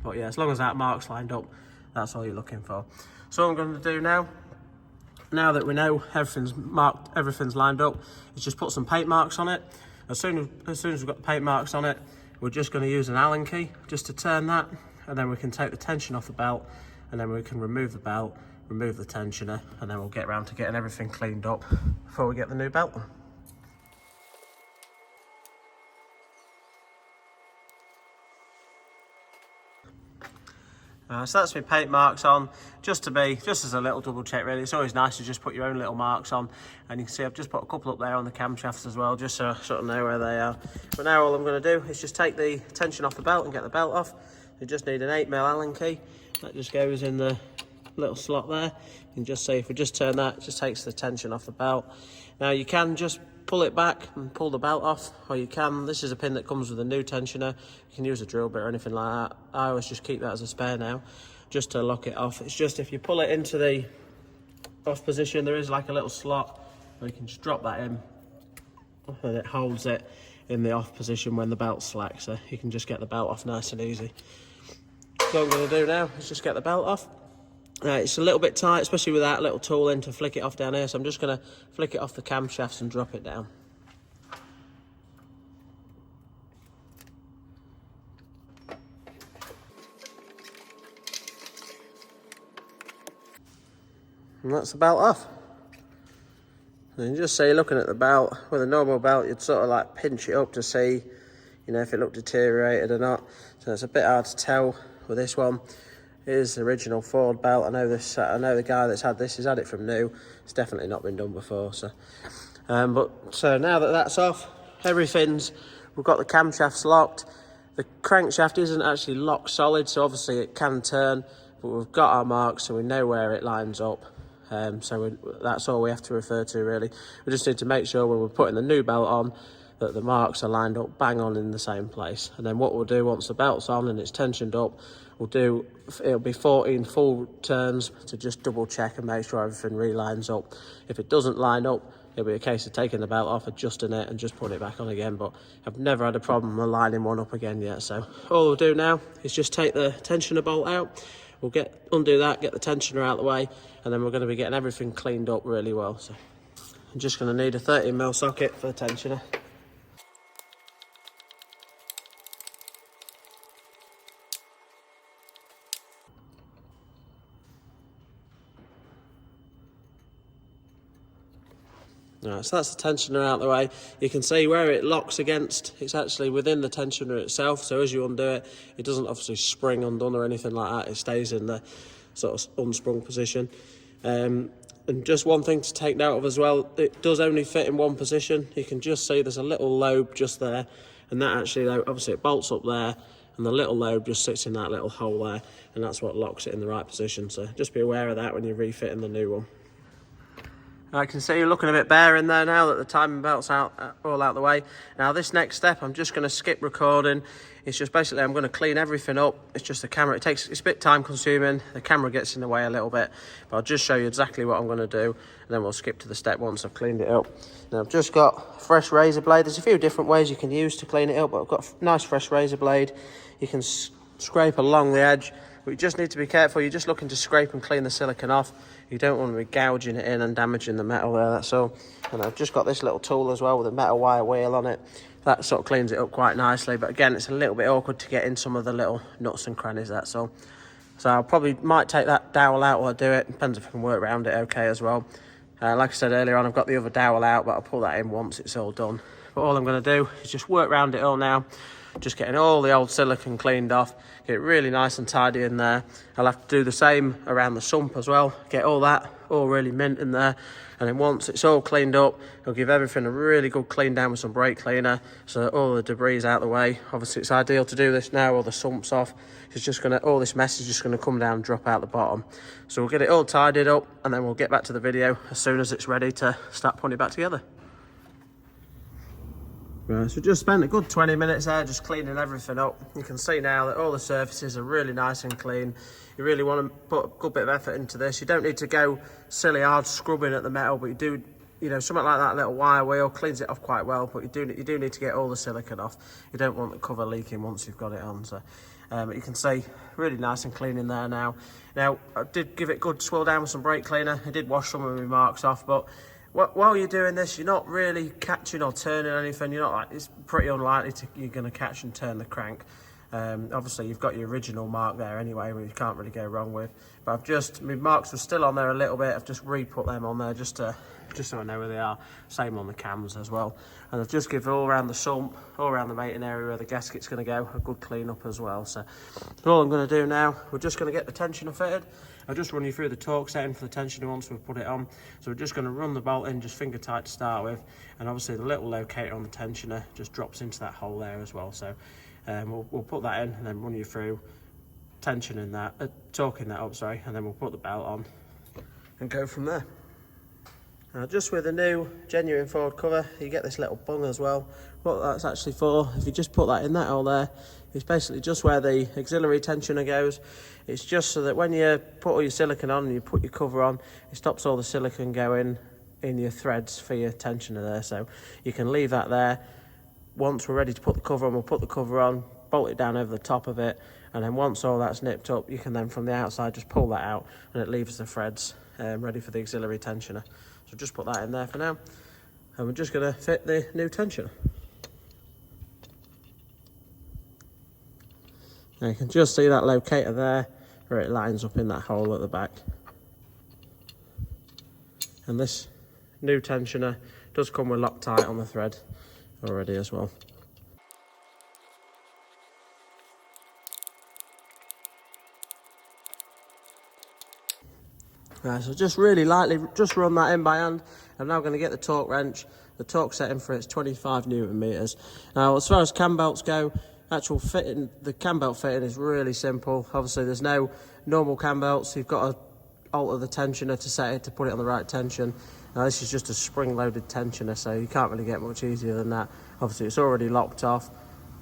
but yeah, as long as that mark's lined up, that's all you're looking for. So what I'm going to do now that we know everything's marked, everything's lined up, is just put some paint marks on it. As soon as we've got the paint marks on it, we're just going to use an Allen key just to turn that, and then we can take the tension off the belt, and then we can remove the belt, remove the tensioner, and then we'll get around to getting everything cleaned up before we get the new belt on. So that's my paint marks on, just as a little double check really. It's always nice to just put your own little marks on, and you can see I've just put a couple up there on the camshafts as well, just so I sort of know where they are. But now all I'm going to do is just take the tension off the belt and get the belt off. You just need an 8mm Allen key, that just goes in the little slot there. You can just see if we just turn that, it just takes the tension off the belt. Now you can just pull it back and pull the belt off, or you can, this is a pin that comes with a new tensioner, you can use a drill bit or anything like that. I always just keep that as a spare now, just to lock it off. It's just if you pull it into the off position, there is like a little slot where you can just drop that in, and it holds it in the off position when the belt's slack, so you can just get the belt off nice and easy. So what I'm going to do now is just get the belt off. It's a little bit tight, especially with that little tool in to flick it off down here, so I'm just going to flick it off the camshafts and drop it down. And that's the belt off. And just say, looking at the belt, with a normal belt you'd sort of like pinch it up to see, you know, if it looked deteriorated or not. So it's a bit hard to tell with this one. It is the original Ford belt. I know the guy that's had this has had it from new. It's definitely not been done before. So, so now that that's off, we've got the camshafts locked. The crankshaft isn't actually locked solid, so obviously it can turn, but we've got our marks, so we know where it lines up. That's all we have to refer to really. We just need to make sure when we're putting the new belt on that the marks are lined up bang on in the same place. And then what we'll do once the belt's on and it's tensioned up, it'll be 14 full turns to just double check and make sure everything relines up. If it doesn't line up, it'll be a case of taking the belt off, adjusting it and just putting it back on again. But I've never had a problem with lining one up again yet. So all we'll do now is just take the tensioner bolt out. We'll undo that, get the tensioner out of the way, and then we're going to be getting everything cleaned up really well. So I'm just going to need a 13mm socket for the tensioner. Right, so that's the tensioner out of the way. You can see where it locks against, it's actually within the tensioner itself, so as you undo it, it doesn't obviously spring undone or anything like that, it stays in the sort of unsprung position. And just one thing to take note of as well, it does only fit in one position. You can just see there's a little lobe just there, and that actually, obviously it bolts up there, and the little lobe just sits in that little hole there, and that's what locks it in the right position, so just be aware of that when you're refitting the new one. I can see you're looking a bit bare in there now that the timing belt's all out the way. Now this next step, I'm just going to skip recording. It's just basically I'm going to clean everything up. It's just the camera. It's a bit time consuming. The camera gets in the way a little bit, but I'll just show you exactly what I'm going to do, and then we'll skip to the step once I've cleaned it up. Now I've just got a fresh razor blade. There's a few different ways you can use to clean it up, but I've got a nice fresh razor blade. You can scrape along the edge, but you just need to be careful. You're just looking to scrape and clean the silicone off. You don't want to be gouging it in and damaging the metal there, that's all. And I've just got this little tool as well with a metal wire wheel on it. That sort of cleans it up quite nicely, but again, it's a little bit awkward to get in some of the little nuts and crannies, that's all. So I might take that dowel out while I do it. Depends if I can work around it okay as well. Like I said earlier on, I've got the other dowel out, but I'll pull that in once it's all done. But all I'm going to do is just work around it all now. Just getting all the old silicone cleaned off, get it really nice and tidy in there. I'll have to do the same around the sump as well, get all that all really mint in there, and then once it's all cleaned up, I'll give everything a really good clean down with some brake cleaner so that all the debris is out of the way. Obviously it's ideal to do this now all the sump's off. It's just all this mess is just going to come down and drop out the bottom. So we'll get it all tidied up, and then we'll get back to the video as soon as it's ready to start putting it back together. Right, so just spent a good 20 minutes there just cleaning everything up. You can see now that all the surfaces are really nice and clean. You really want to put a good bit of effort into this. You don't need to go silly hard scrubbing at the metal, but you do, you know, something like that little wire wheel cleans it off quite well, but you do need to get all the silicone off. You don't want the cover leaking once you've got it on. So but you can see really nice and clean in there now. Now I did give it a good swirl down with some brake cleaner. I did wash some of my marks off, but while you're doing this, you're not really catching or turning anything. You're not like, it's pretty unlikely you're going to catch and turn the crank. Obviously you've got your original mark there anyway, which you can't really go wrong with. But my marks were still on there a little bit. I've just re-put them on there just so I know where they are. Same on the cams as well. And I've just given all around the sump, all around the mating area where the gasket's going to go, a good clean up as well. So all I'm going to do now, we're just going to get the tensioner fitted. I'll just run you through the torque setting for the tensioner once we've put it on. So we're just going to run the bolt in just finger tight to start with, and obviously the little locator on the tensioner just drops into that hole there as well. So we'll put that in and then run you through tensioning that, torquing that up, sorry, and then we'll put the belt on and go from there. Now, just with the new genuine Ford cover, you get this little bung as well. What that's actually for, if you just put that in that hole there, it's basically just where the auxiliary tensioner goes. It's just so that when you put all your silicone on and you put your cover on, it stops all the silicone going in your threads for your tensioner there. So you can leave that there. Once we're ready to put the cover on, we'll put the cover on, bolt it down over the top of it, and then once all that's nipped up, you can then from the outside just pull that out, and it leaves the threads ready for the auxiliary tensioner. So just put that in there for now, and we're just going to fit the new tensioner. Now you can just see that locator there where it lines up in that hole at the back. And this new tensioner does come with Loctite on the thread already as well. Right, so just really lightly, just run that in by hand. I'm now going to get the torque wrench. The torque setting for it's 25 Newton meters. Now, as far as cam belts go, actual fitting, the cam belt fitting is really simple. Obviously, there's no normal cam belts. You've got to alter the tensioner to set it to put it on the right tension. Now, this is just a spring-loaded tensioner, so you can't really get much easier than that. Obviously, it's already locked off,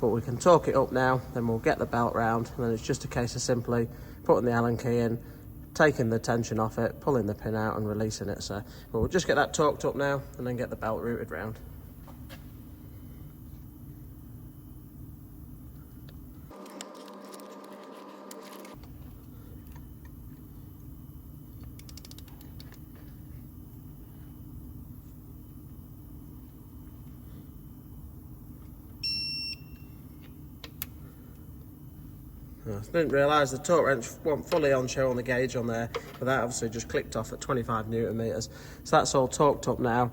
but we can torque it up now. Then we'll get the belt round, and then it's just a case of simply putting the Allen key in, taking the tension off it, pulling the pin out and releasing it. So but we'll just get that torqued up now and then get the belt routed round. I didn't realise the torque wrench wasn't fully on show on the gauge on there, but that obviously just clicked off at 25 Newton meters. So that's all torqued up now.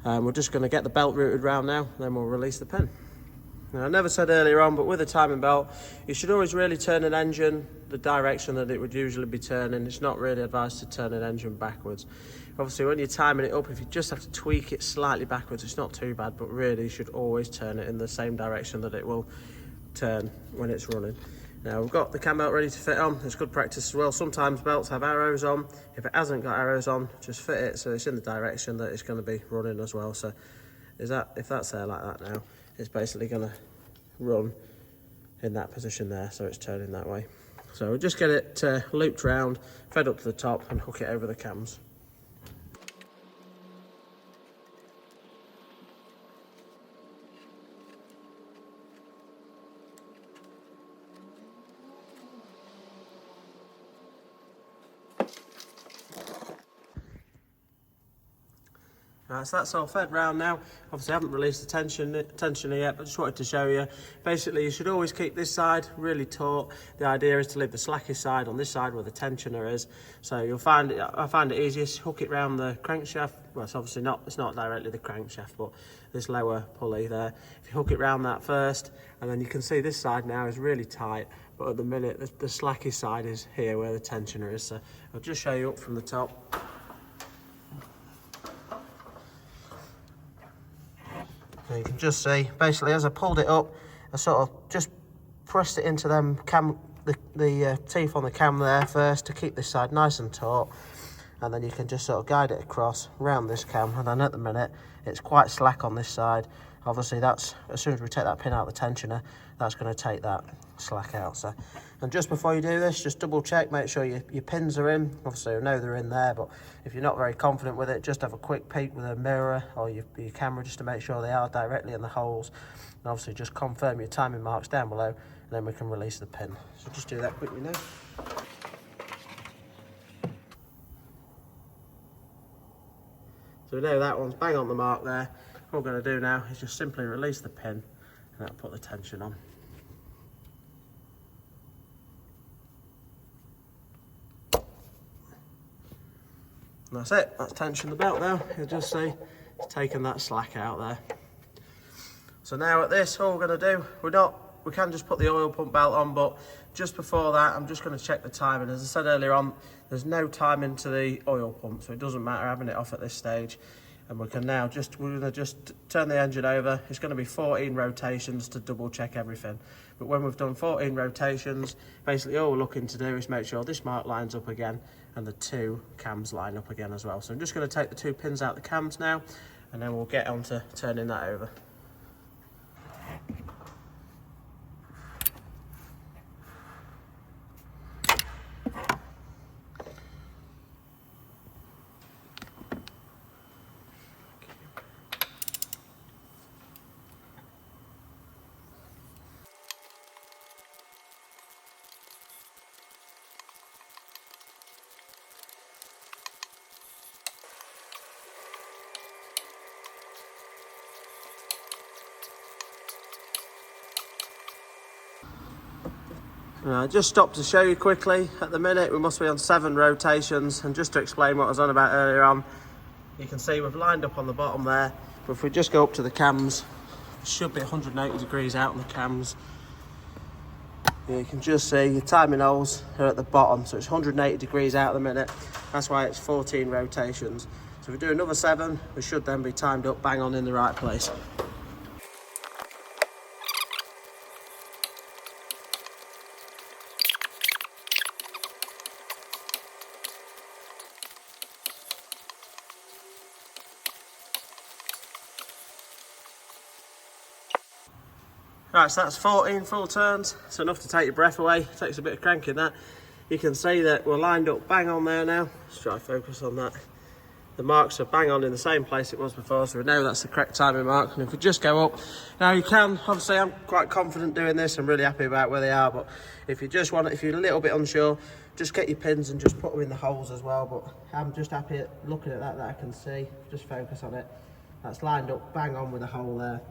We're just going to get the belt routed round now, then we'll release the pin. Now, I never said earlier on, but with a timing belt, you should always really turn an engine the direction that it would usually be turning. It's not really advised to turn an engine backwards. Obviously, when you're timing it up, if you just have to tweak it slightly backwards, it's not too bad, but really you should always turn it in the same direction that it will turn when it's running. Now we've got the cam belt ready to fit on. It's good practice as well. Sometimes belts have arrows on. If it hasn't got arrows on, just fit it so it's in the direction that it's going to be running as well. So if that's there like that now, it's basically going to run in that position there, so it's turning that way. So we'll just get it looped round, fed up to the top, and hook it over the cams. Right, so that's all fed round now. Obviously I haven't released the tensioner yet, but just wanted to show you. Basically you should always keep this side really taut. The idea is to leave the slackest side on this side where the tensioner is. So you'll find it, I find it easiest, hook it round the crankshaft. Well, it's obviously not, it's not directly the crankshaft, but this lower pulley there. If you hook it round that first, and then you can see this side now is really tight, but at the minute the slackest side is here where the tensioner is. So I'll just show you up from the top. And you can just see, basically, as I pulled it up, I sort of just pressed it into them the teeth on the cam there first to keep this side nice and taut, and then you can just sort of guide it across around this cam. And then at the minute it's quite slack on this side. Obviously that's, as soon as we take that pin out of the tensioner, that's going to take that slack out. So, and just before you do this, just double check, make sure your pins are in. Obviously I know they're in there, but if you're not very confident with it, just have a quick peek with a mirror or your camera just to make sure they are directly in the holes. And obviously just confirm your timing marks down below, and then we can release the pin. So just do that quickly now. So we know that one's bang on the mark there. What we're going to do now is just simply release the pin and that'll put the tension on. And that's it, that's tension the belt now. You'll just see it's taken that slack out there. So now at this, all we're going to do, we can just put the oil pump belt on, but just before that, I'm just going to check the timing. As I said earlier on, there's no timing to the oil pump, so it doesn't matter having it off at this stage. And we can now we're going to just turn the engine over. It's going to be 14 rotations to double check everything. But when we've done 14 rotations, basically all we're looking to do is make sure this mark lines up again and the two cams line up again as well. So I'm just going to take the two pins out the cams now, and then we'll get on to turning that over. Just stop to show you quickly. At the minute we must be on 7 rotations, and just to explain what I was on about earlier on, you can see we've lined up on the bottom there, but if we just go up to the cams, it should be 180 degrees out on the cams. You can just see your timing holes are at the bottom, so it's 180 degrees out at the minute. That's why it's 14 rotations. So if we do another 7, we should then be timed up bang on in the right place. Right, so that's 14 full turns. It's enough to take your breath away. It takes a bit of cranking that. You can see that we're lined up bang on there now. Let's try to focus on that. The marks are bang on in the same place it was before, so we know that's the correct timing mark. And if we just go up, now you can, obviously I'm quite confident doing this, I'm really happy about where they are, but if you just want it, if you're a little bit unsure, just get your pins and just put them in the holes as well. But I'm just happy at looking at that I can see. Just focus on it. That's lined up bang on with the hole there.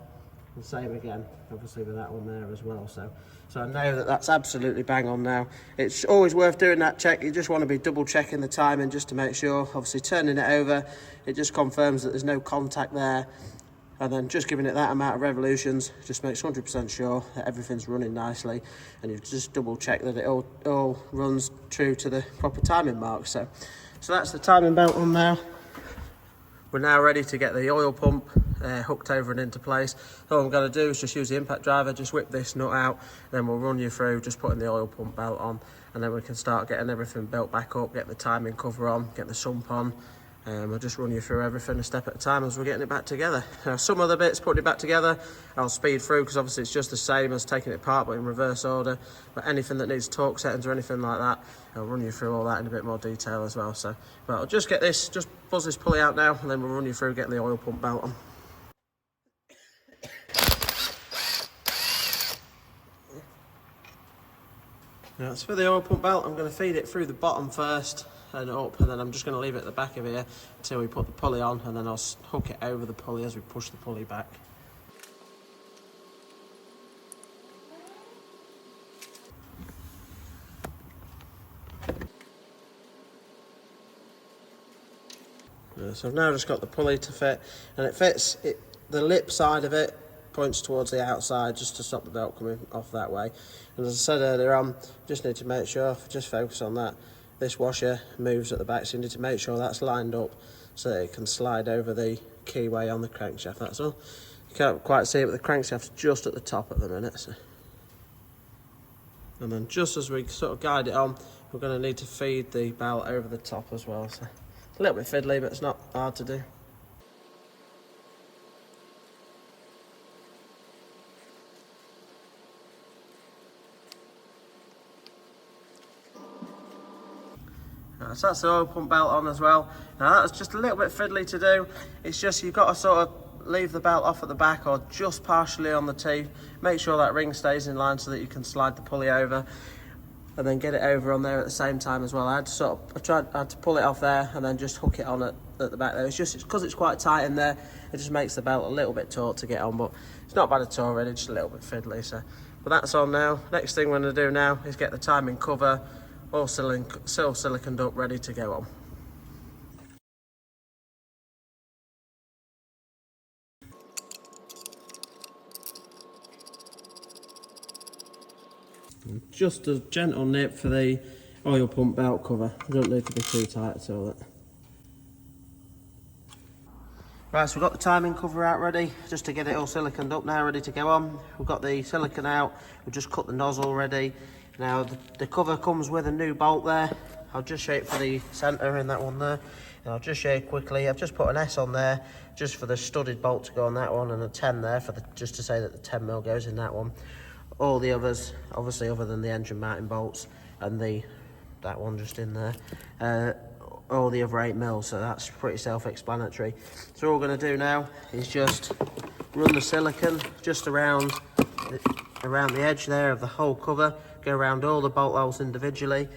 And same again, obviously with that one there as well. So I know that that's absolutely bang on now. It's always worth doing that check. You just want to be double checking the timing just to make sure. Obviously turning it over, it just confirms that there's no contact there. And then just giving it that amount of revolutions just makes 100% sure that everything's running nicely. And you just double check that it all runs true to the proper timing mark. So that's the timing belt on now. We're now ready to get the oil pump hooked over and into place. All I'm going to do is just use the impact driver, just whip this nut out, then we'll run you through just putting the oil pump belt on, and then we can start getting everything built back up, get the timing cover on, get the sump on. I'll just run you through everything a step at a time as we're getting it back together. Now, some other bits, putting it back together, I'll speed through because obviously it's just the same as taking it apart but in reverse order. But anything that needs torque settings or anything like that, I'll run you through all that in a bit more detail as well. But I'll just get this, just buzz this pulley out now, and then we'll run you through getting the oil pump belt on. Now, so for the oil pump belt, I'm going to feed it through the bottom first and up, and then I'm just going to leave it at the back of here until we put the pulley on, and then I'll hook it over the pulley as we push the pulley back. So I've now just got the pulley to fit, and it fits, the lip side of it points towards the outside just to stop the belt coming off that way. And as I said earlier on, just need to make sure, just focus on that. This washer moves at the back, so you need to make sure that's lined up so that it can slide over the keyway on the crankshaft, that's all. You can't quite see it, but the crankshaft's just at the top at the minute. So. And then just as we sort of guide it on, we're going to need to feed the belt over the top as well. So it's a little bit fiddly, but it's not hard to do. So that's the oil pump belt on as well. Now that's just a little bit fiddly to do. It's just you've got to sort of leave the belt off at the back or just partially on the teeth. Make sure that ring stays in line so that you can slide the pulley over, and then get it over on there at the same time as well. I had to pull it off there and then just hook it on at the back there. It's just because it's quite tight in there, it just makes the belt a little bit taut to get on, but it's not bad at all really, just a little bit fiddly. So, but that's on now. Next thing we're going to do now is get the timing cover all siliconed up, ready to go on. Just a gentle nip for the oil pump belt cover. You don't need to be too tight at all. Right, so we've got the timing cover out ready, just to get it all siliconed up now, ready to go on. We've got the silicone out, we've just cut the nozzle ready. Now the cover comes with a new bolt there. I'll just show it for the centre in that one there. And I'll just show you quickly, I've just put an S on there, just for the studded bolt to go on that one, and a 10 there, for just to say that the 10mm goes in that one. All the others, obviously other than the engine mounting bolts, and that one just in there, all the other 8mm, so that's pretty self-explanatory. So all we're going to do now is just run the silicone just around the edge there of the whole cover, go around all the bolt holes individually,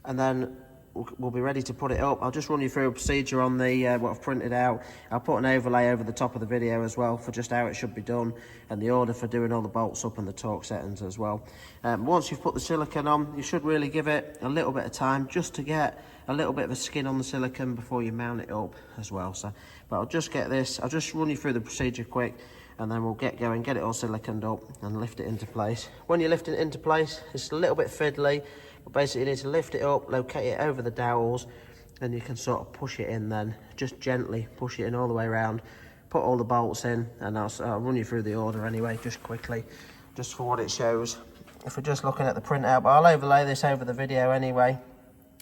and then we'll be ready to put it up. I'll just run you through a procedure on the what I've printed out. I'll put an overlay over the top of the video as well for just how it should be done, and the order for doing all the bolts up and the torque settings as well. Once you've put the silicone on, you should really give it a little bit of time just to get a little bit of a skin on the silicone before you mount it up as well. But I'll just run you through the procedure quick, and then we'll get going, get it all siliconed up and lift it into place. When you're lifting it into place, it's a little bit fiddly, but basically you need to lift it up, locate it over the dowels, and you can sort of push it in then, just gently push it in all the way around, put all the bolts in, and I'll run you through the order anyway, just quickly, just for what it shows. If we're just looking at the printout, but I'll overlay this over the video anyway,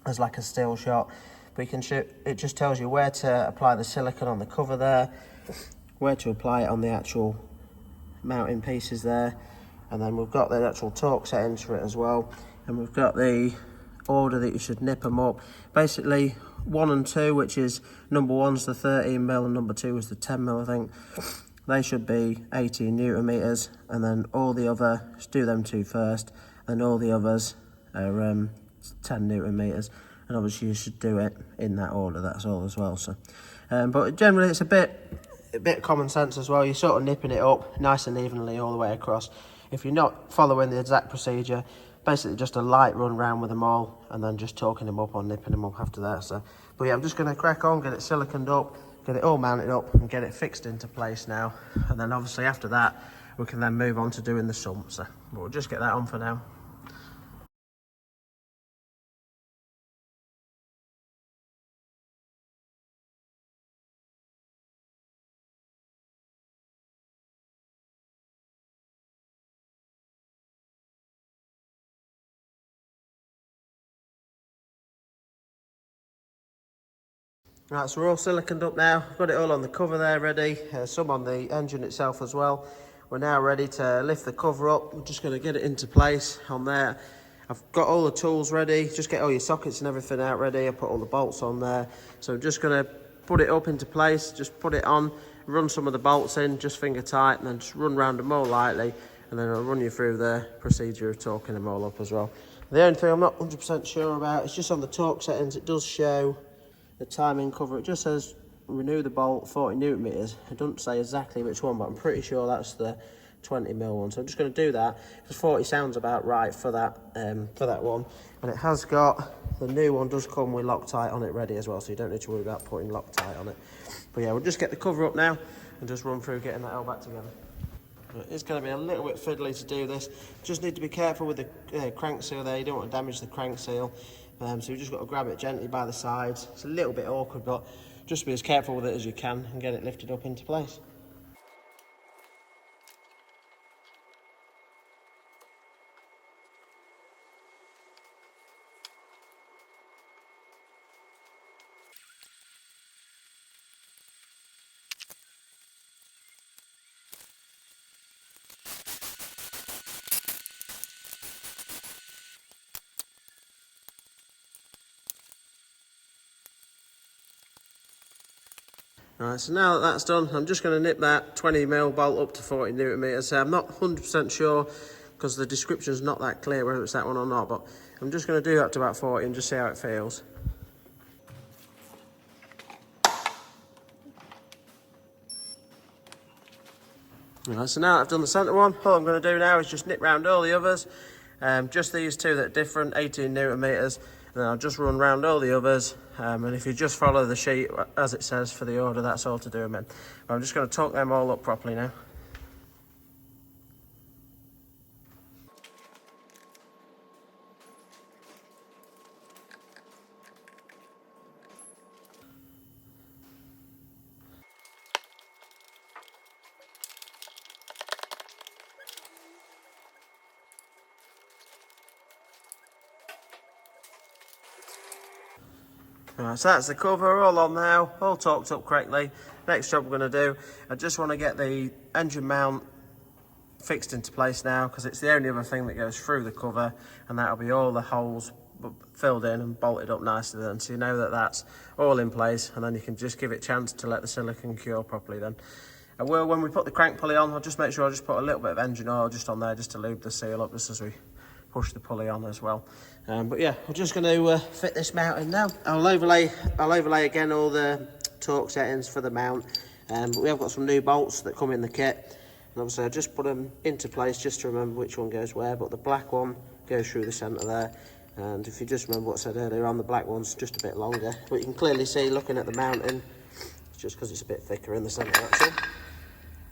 as like a still shot, but you can shoot, it just tells you where to apply the silicone on the cover there, where to apply it on the actual mounting pieces there, and then we've got the actual torque settings for it as well, and we've got the order that you should nip them up. Basically 1 and 2, which is number 1's the 13mm and number 2 is the 10mm, I think. They should be 18 Newton meters, and then all the other, just do them two first, and all the others are 10 Newton meters, and obviously you should do it in that order, that's all as well. So but generally it's a bit common sense as well. You're sort of nipping it up nice and evenly all the way across. If you're not following the exact procedure, basically just a light run round with them all, and then just torquing them up or nipping them up after that. So but yeah, I'm just going to crack on, get it siliconed up, get it all mounted up, and get it fixed into place now, and then obviously after that we can then move on to doing the sump. So but we'll just get that on for now. Right, so we're all siliconed up now. I've got it all on the cover there ready, some on the engine itself as well. We're now ready to lift the cover up. We're just going to get it into place on there. I've got all the tools ready, just get all your sockets and everything out ready. I put all the bolts on there. So I'm just going to put it up into place, just put it on, run some of the bolts in, just finger tight, and then just run around them more lightly, and then I'll run you through the procedure of torquing them all up as well. The only thing I'm not 100% sure about is just on the torque settings, it does show the timing cover. It just says renew the bolt 40 Newton meters. It doesn't say exactly which one, but I'm pretty sure that's the 20mm one. So I'm just going to do that because 40 sounds about right for that one. And it has got, the new one does come with Loctite on it ready as well, so you don't need to worry about putting Loctite on it. But yeah, we'll just get the cover up now and just run through getting that all back together. But it's going to be a little bit fiddly to do this. Just need to be careful with the crank seal there. You don't want to damage the crank seal. So you just got to grab it gently by the sides. It's a little bit awkward, but just be as careful with it as you can and get it lifted up into place. Alright, so now that that's done, I'm just going to nip that 20mm bolt up to 40 Newton meters. So I'm not 100% sure because the description's not that clear whether it's that one or not, but I'm just going to do that to about 40 and just see how it feels. Alright, so now that I've done the centre one, all I'm going to do now is just nip round all the others. Just these two that are different, 18 Newton meters, and then I'll just run round all the others. And if you just follow the sheet as it says for the order, that's all to do them in. But I'm just going to torque them all up properly now. Right, so that's the cover all on now, all torqued up correctly. Next job we're going to do, I just want to get the engine mount fixed into place now, because it's the only other thing that goes through the cover, and that'll be all the holes filled in and bolted up nicely then, so you know that that's all in place, and then you can just give it a chance to let the silicone cure properly then. I will, when we put the crank pulley on, I'll just make sure I just put a little bit of engine oil just on there just to lube the seal up just as we push the pulley on as well. But yeah, we're just going to fit this mount in now. I'll overlay again all the torque settings for the mount, but we have got some new bolts that come in the kit. And obviously I just put them into place just to remember which one goes where, but the black one goes through the centre there. And if you just remember what I said earlier on, the black one's just a bit longer. But you can clearly see, looking at the mounting, it's just because it's a bit thicker in the centre, that's all.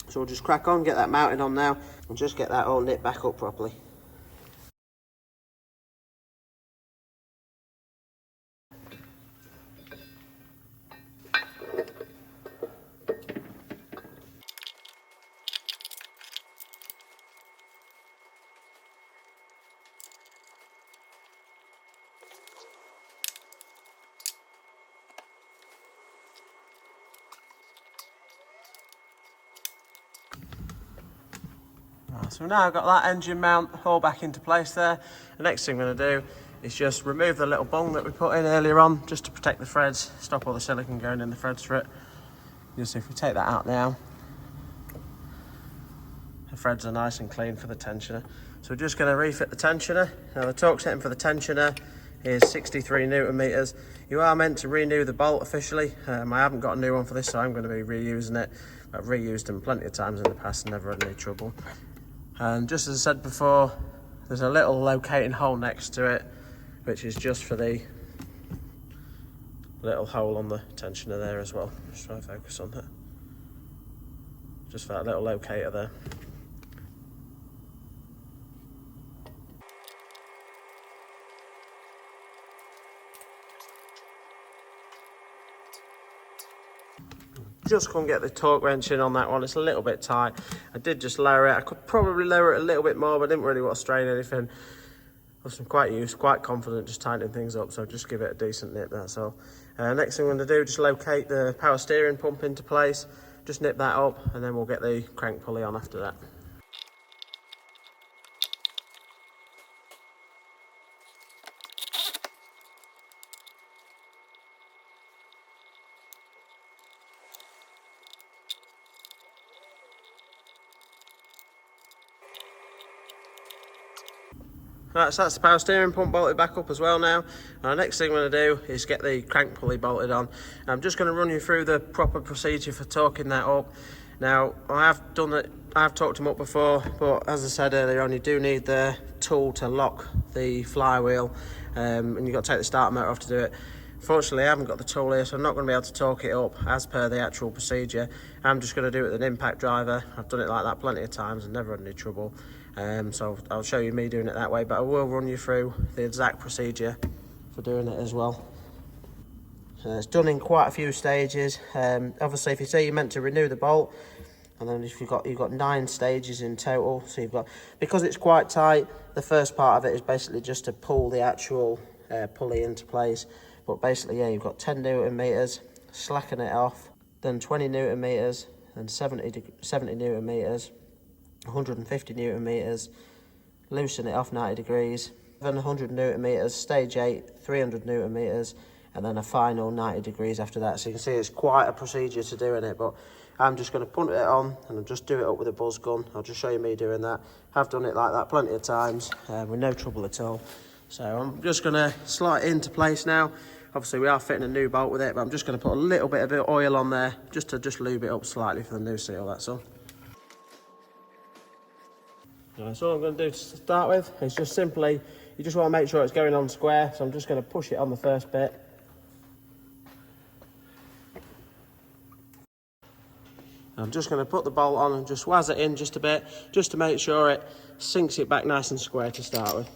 So we'll just crack on, get that mounted on now, and just get that all knit back up properly. So now I've got that engine mount all back into place there. The next thing I'm going to do is just remove the little bung that we put in earlier on, just to protect the threads, stop all the silicone going in the threads for it. Just if we take that out now, the threads are nice and clean for the tensioner. So we're just going to refit the tensioner. Now the torque setting for the tensioner is 63 Newton meters. You are meant to renew the bolt officially. I haven't got a new one for this, so I'm going to be reusing it. I've reused them plenty of times in the past and never had any trouble. And just as I said before, there's a little locating hole next to it, which is just for the little hole on the tensioner there as well. Just try to focus on that. Just for that little locator there. Just couldn't get the torque wrench in on that one. It's a little bit tight. I did just lower it. I could probably lower it a little bit more, but I didn't really want to strain anything. I'm quite confident just tightening things up, so just give it a decent nip, that's all. Next thing I'm going to do, just locate the power steering pump into place, just nip that up, and then we'll get the crank pulley on after that. Right, so that's the power steering pump bolted back up as well now. Next thing I'm going to do is get the crank pulley bolted on. I'm just going to run you through the proper procedure for torquing that up. Now, I've torqued them up before, but as I said earlier on, you do need the tool to lock the flywheel, and you've got to take the starter motor off to do it. Fortunately, I haven't got the tool here, so I'm not going to be able to torque it up as per the actual procedure. I'm just going to do it with an impact driver. I've done it like that plenty of times and never had any trouble. So I'll show you me doing it that way, but I will run you through the exact procedure for doing it as well. It's done in quite a few stages. Obviously, if you say you're meant to renew the bolt, and then if you've got 9 stages in total, so you've got, because it's quite tight, the first part of it is basically just to pull the actual pulley into place. But basically, yeah, you've got 10 Newton meters, slacken it off, then 20 Newton meters, and 70 Newton meters, 150 Newton meters, loosen it off 90 degrees, then 100 Newton meters, stage 8, 300 Newton meters, and then a final 90 degrees after that. So you can see it's quite a procedure to doing it, but I'm just going to punt it on and I'll just do it up with a buzz gun. I'll just show you me doing that. I've done it like that plenty of times with no trouble at all. So I'm just going to slide it into place now. Obviously we are fitting a new bolt with it, but I'm just going to put a little bit of oil on there just to lube it up slightly for the new seal, that's all. So all I'm going to do to start with is just simply, you just want to make sure it's going on square, so I'm just going to push it on the first bit. I'm just going to put the bolt on and just wazz it in just a bit, just to make sure it sinks it back nice and square to start with.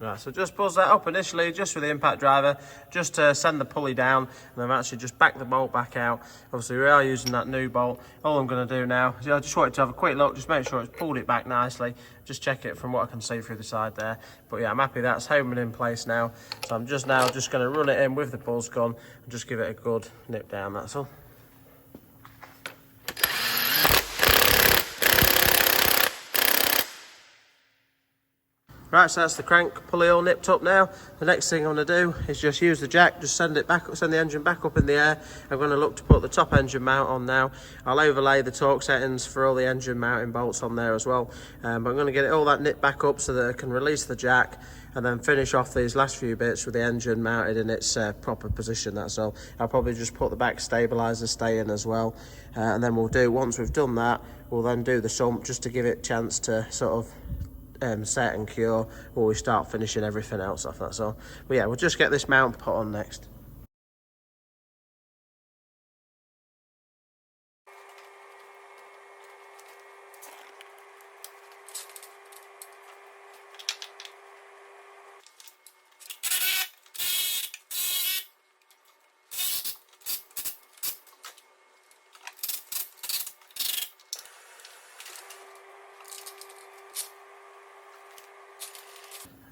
Right, so just buzz that up initially, just with the impact driver, just to send the pulley down, and then actually just back the bolt back out. Obviously we are using that new bolt. All I'm going to do now is I just wanted to have a quick look, just make sure it's pulled it back nicely, just check it from what I can see through the side there. But yeah, I'm happy that's homing in place now. So I'm just going to run it in with the buzz gun and just give it a good nip down, that's all. Right, so that's the crank pulley all nipped up now. The next thing I'm going to do is just use the jack, just send the engine back up in the air. I'm going to look to put the top engine mount on now. I'll overlay the torque settings for all the engine mounting bolts on there as well. But I'm going to get it all that nipped back up so that I can release the jack and then finish off these last few bits with the engine mounted in its proper position, that's all. I'll probably just put the back stabiliser stay in as well. And then once we've done that, we'll then do the sump just to give it a chance to sort of set and cure while we start finishing everything else off, that's all. But yeah, we'll just get this mount put on next.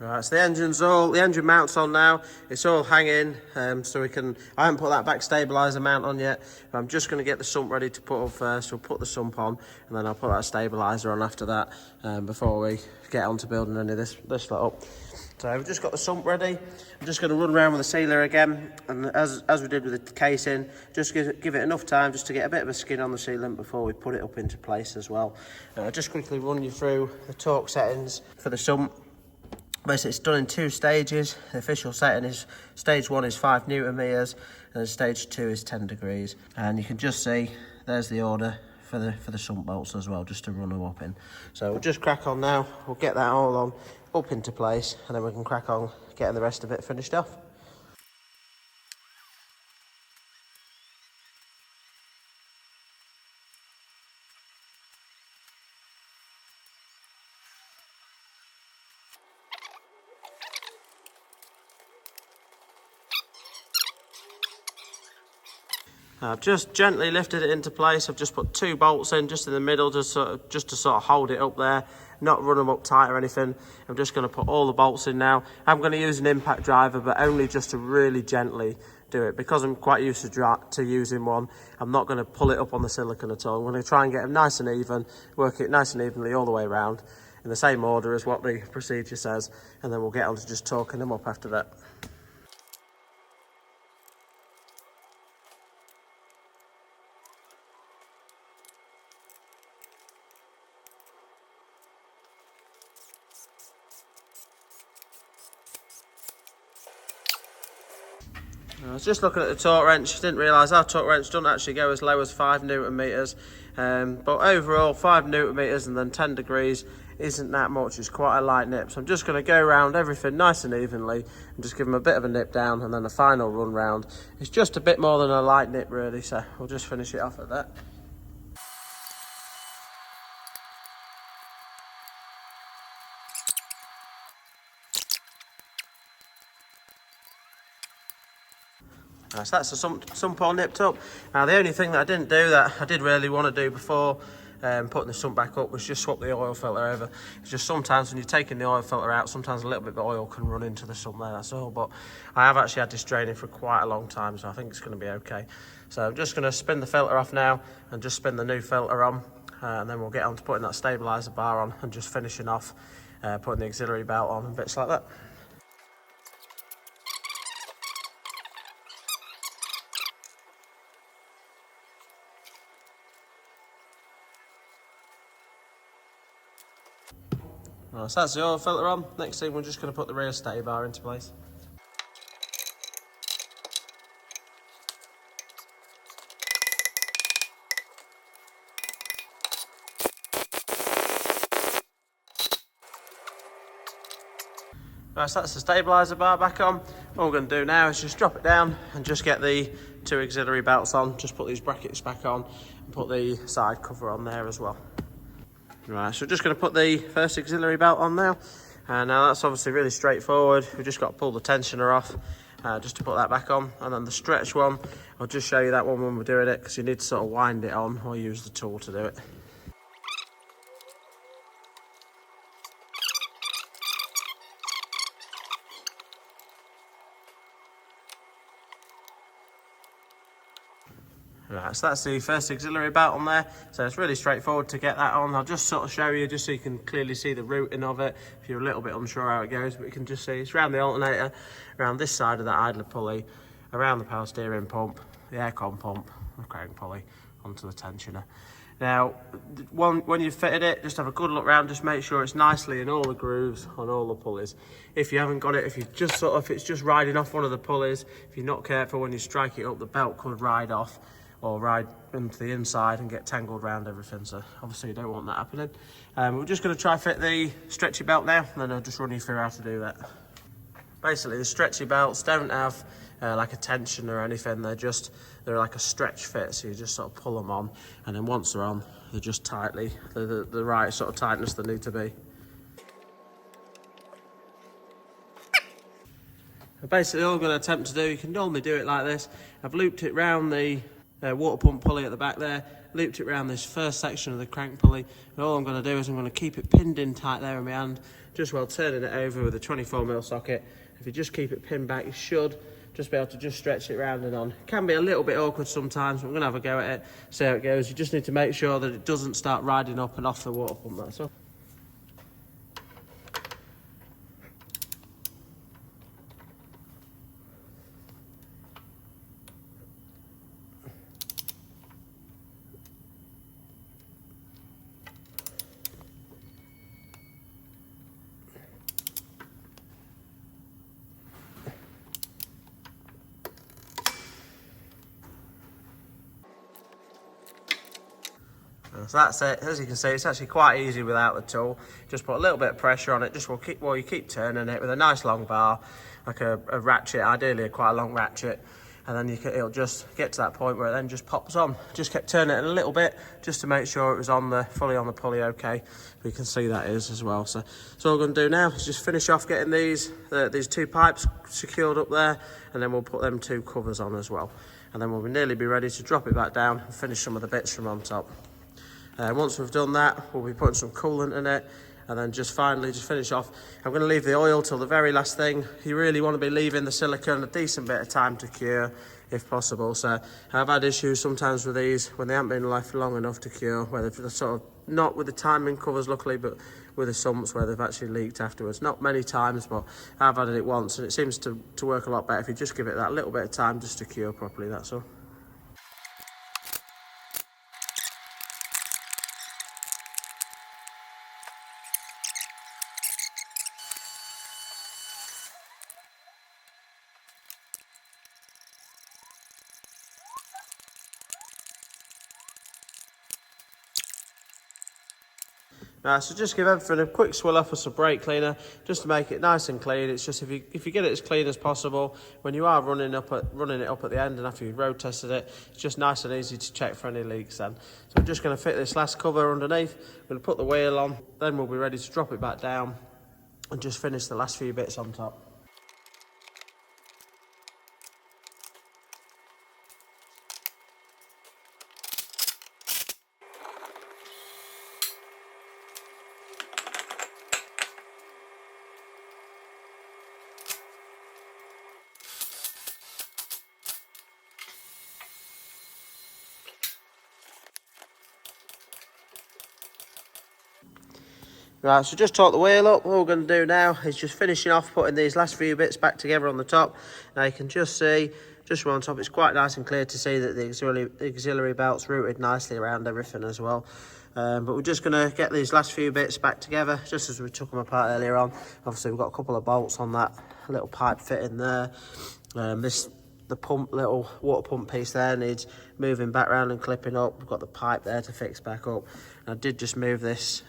Right, so the engine mount's on now. It's all hanging, so I haven't put that back stabiliser mount on yet, but I'm just going to get the sump ready to put up first. We'll put the sump on, and then I'll put that stabiliser on after that, before we get on to building any of this lot up. So we've just got the sump ready. I'm just going to run around with the sealer again, and as we did with the casing, just give it enough time just to get a bit of a skin on the sealant before we put it up into place as well. I'll just quickly run you through the torque settings for the sump. Basically, it's done in 2 stages. The official setting is stage 1 is 5 Newton meters, and stage 2 is 10 degrees. And you can just see there's the order for the sump bolts as well, just to run them up in. So we'll just crack on now. We'll get that all on up into place, and then we can crack on getting the rest of it finished off. I've just gently lifted it into place. I've just put 2 bolts in just in the middle, just to sort of hold it up there, not run them up tight or anything. I'm just going to put all the bolts in now. I'm going to use an impact driver, but only just to really gently do it. Because I'm quite used to using one, I'm not going to pull it up on the silicone at all. I'm going to try and get them nice and even, work it nice and evenly all the way around, in the same order as what the procedure says, and then we'll get on to just torquing them up after that. I was just looking at the torque wrench, didn't realise our torque wrench doesn't actually go as low as 5 Newton meters. But overall 5 Newton meters and then 10 degrees isn't that much, it's quite a light nip. So I'm just going to go around everything nice and evenly and just give them a bit of a nip down, and then a final run round. It's just a bit more than a light nip really, so we'll just finish it off at that. So that's the sump all nipped up. Now the only thing that I didn't do that I did really want to do before putting the sump back up was just swap the oil filter over. It's just sometimes when you're taking the oil filter out, sometimes a little bit of oil can run into the sump there, that's all. But I have actually had this draining for quite a long time, so I think it's going to be okay. So I'm just going to spin the filter off now and just spin the new filter on, and then we'll get on to putting that stabiliser bar on and just finishing off putting the auxiliary belt on and bits like that. Right, so that's the oil filter on. Next thing, we're just going to put the rear steady bar into place. Right, so that's the stabiliser bar back on. All we're going to do now is just drop it down and just get the 2 auxiliary belts on. Just put these brackets back on and put the side cover on there as well. Right, so just going to put the first auxiliary belt on now, Now that's obviously really straightforward. We've just got to pull the tensioner off just to put that back on. And then the stretch one, I'll just show you that one when we're doing it, because you need to sort of wind it on or use the tool to do it. Right, so that's the first auxiliary belt on there. So it's really straightforward to get that on. I'll just sort of show you just so you can clearly see the routing of it. If you're a little bit unsure how it goes, but you can just see it's around the alternator, around this side of that idler pulley, around the power steering pump, the aircon pump, the crank pulley, onto the tensioner. Now, when you've fitted it, just have a good look around, just make sure it's nicely in all the grooves on all the pulleys. If you haven't got it, if it's just riding off one of the pulleys, if you're not careful when you strike it up, the belt could ride off or ride into the inside and get tangled around everything, so obviously you don't want that happening. We're just going to try fit the stretchy belt now, and then I'll just run you through how to do that. Basically, the stretchy belts don't have like a tension or anything, they're like a stretch fit, so you just sort of pull them on, and then once they're on, they're just tightly, the right sort of tightness they need to be. Basically, all I'm going to attempt to do, you can normally do it like this. I've looped it round the water pump pulley at the back there, looped it around this first section of the crank pulley, and all I'm going to do is I'm going to keep it pinned in tight there in my hand, just while turning it over with a 24mm socket. If you just keep it pinned back, you should just be able to just stretch it round and on. It can be a little bit awkward sometimes, but I'm going to have a go at it, see how it goes. You just need to make sure that it doesn't start riding up and off the water pump, that's all. So that's it. As you can see, it's actually quite easy without the tool. Just put a little bit of pressure on it, just while you keep turning it with a nice long bar, like a ratchet, ideally quite a long ratchet, and then it'll just get to that point where it then just pops on. Just kept turning it a little bit just to make sure it was fully on the pulley okay. You can see that is as well. So all I'm going to do now is just finish off getting these two pipes secured up there, and then we'll put them two covers on as well. And then we'll nearly be ready to drop it back down and finish some of the bits from on top. Once we've done that, we'll be putting some coolant in it, and then just finally finish off. I'm going to leave the oil till the very last thing. You really want to be leaving the silicone a decent bit of time to cure if possible. So I've had issues sometimes with these when they haven't been left long enough to cure, where they've sort of, not with the timing covers luckily, but with the sumps where they've actually leaked afterwards. Not many times, but I've had it once, and it seems to work a lot better if you just give it that little bit of time just to cure properly, that's all. So just give everything a quick swill off with some brake cleaner, just to make it nice and clean. It's just if you get it as clean as possible, when you are running it up at the end and after you've road tested it, it's just nice and easy to check for any leaks then. So I'm just going to fit this last cover underneath, I'm going to put the wheel on, then we'll be ready to drop it back down and just finish the last few bits on top. Right, so just torque the wheel up. What we're going to do now is just finishing off putting these last few bits back together on the top. Now you can just see, just on top, it's quite nice and clear to see that the auxiliary belt's routed nicely around everything as well. But we're just going to get these last few bits back together, just as we took them apart earlier on. Obviously we've got a couple of bolts on that little pipe fit in there. The pump, little water pump piece there needs moving back round and clipping up. We've got the pipe there to fix back up. And I did just move this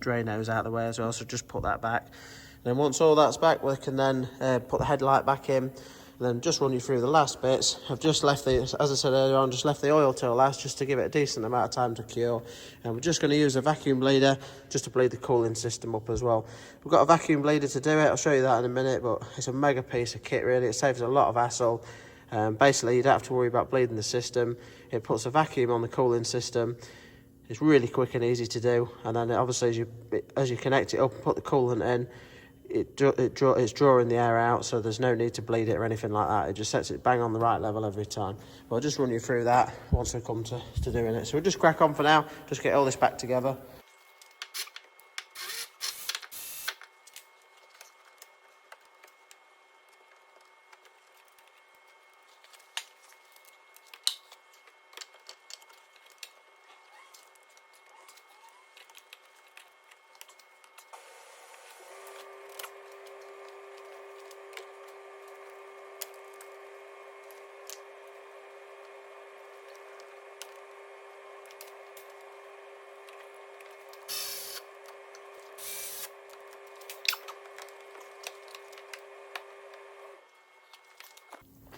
drain hose out of the way as well, so just put that back. And then once all that's back, we can then put the headlight back in, and And then just run you through the last bits. I've just left the, as I said earlier on, just left the oil till last just to give it a decent amount of time to cure. And we're just going to use a vacuum bleeder just to bleed the cooling system up as well. We've got a vacuum bleeder to do it, I'll show you that in a minute, but it's a mega piece of kit really. It saves a lot of hassle. Basically you don't have to worry about bleeding the system. It puts a vacuum on the cooling system. It's really quick and easy to do, and then obviously as you connect it up and put the coolant in, it's drawing the air out, so there's no need to bleed it or anything like that. It just sets it bang on the right level every time. But I'll just run you through that once we come to doing it. So we'll just crack on for now, just get all this back together.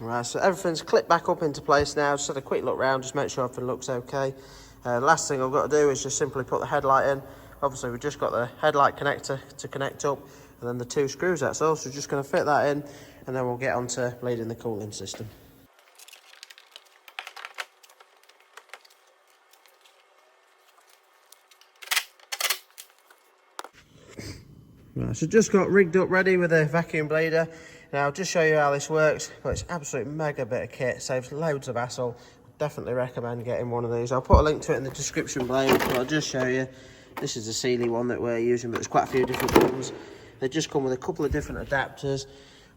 Right, so everything's clipped back up into place now. Just had a quick look round, just make sure everything looks okay. Last thing I've got to do is just simply put the headlight in. Obviously we've just got the headlight connector to connect up, and then the 2 screws, that's all. So we're just going to fit that in, and then we'll get on to bleeding the cooling system. Right, so just got rigged up ready with a vacuum bleeder. Now I'll just show you how this works, but it's absolute mega bit of kit, saves loads of hassle. Definitely recommend getting one of these. I'll put a link to it in the description below, but I'll just show you. This is the Sealy one that we're using, but there's quite a few different ones. They just come with a couple of different adapters.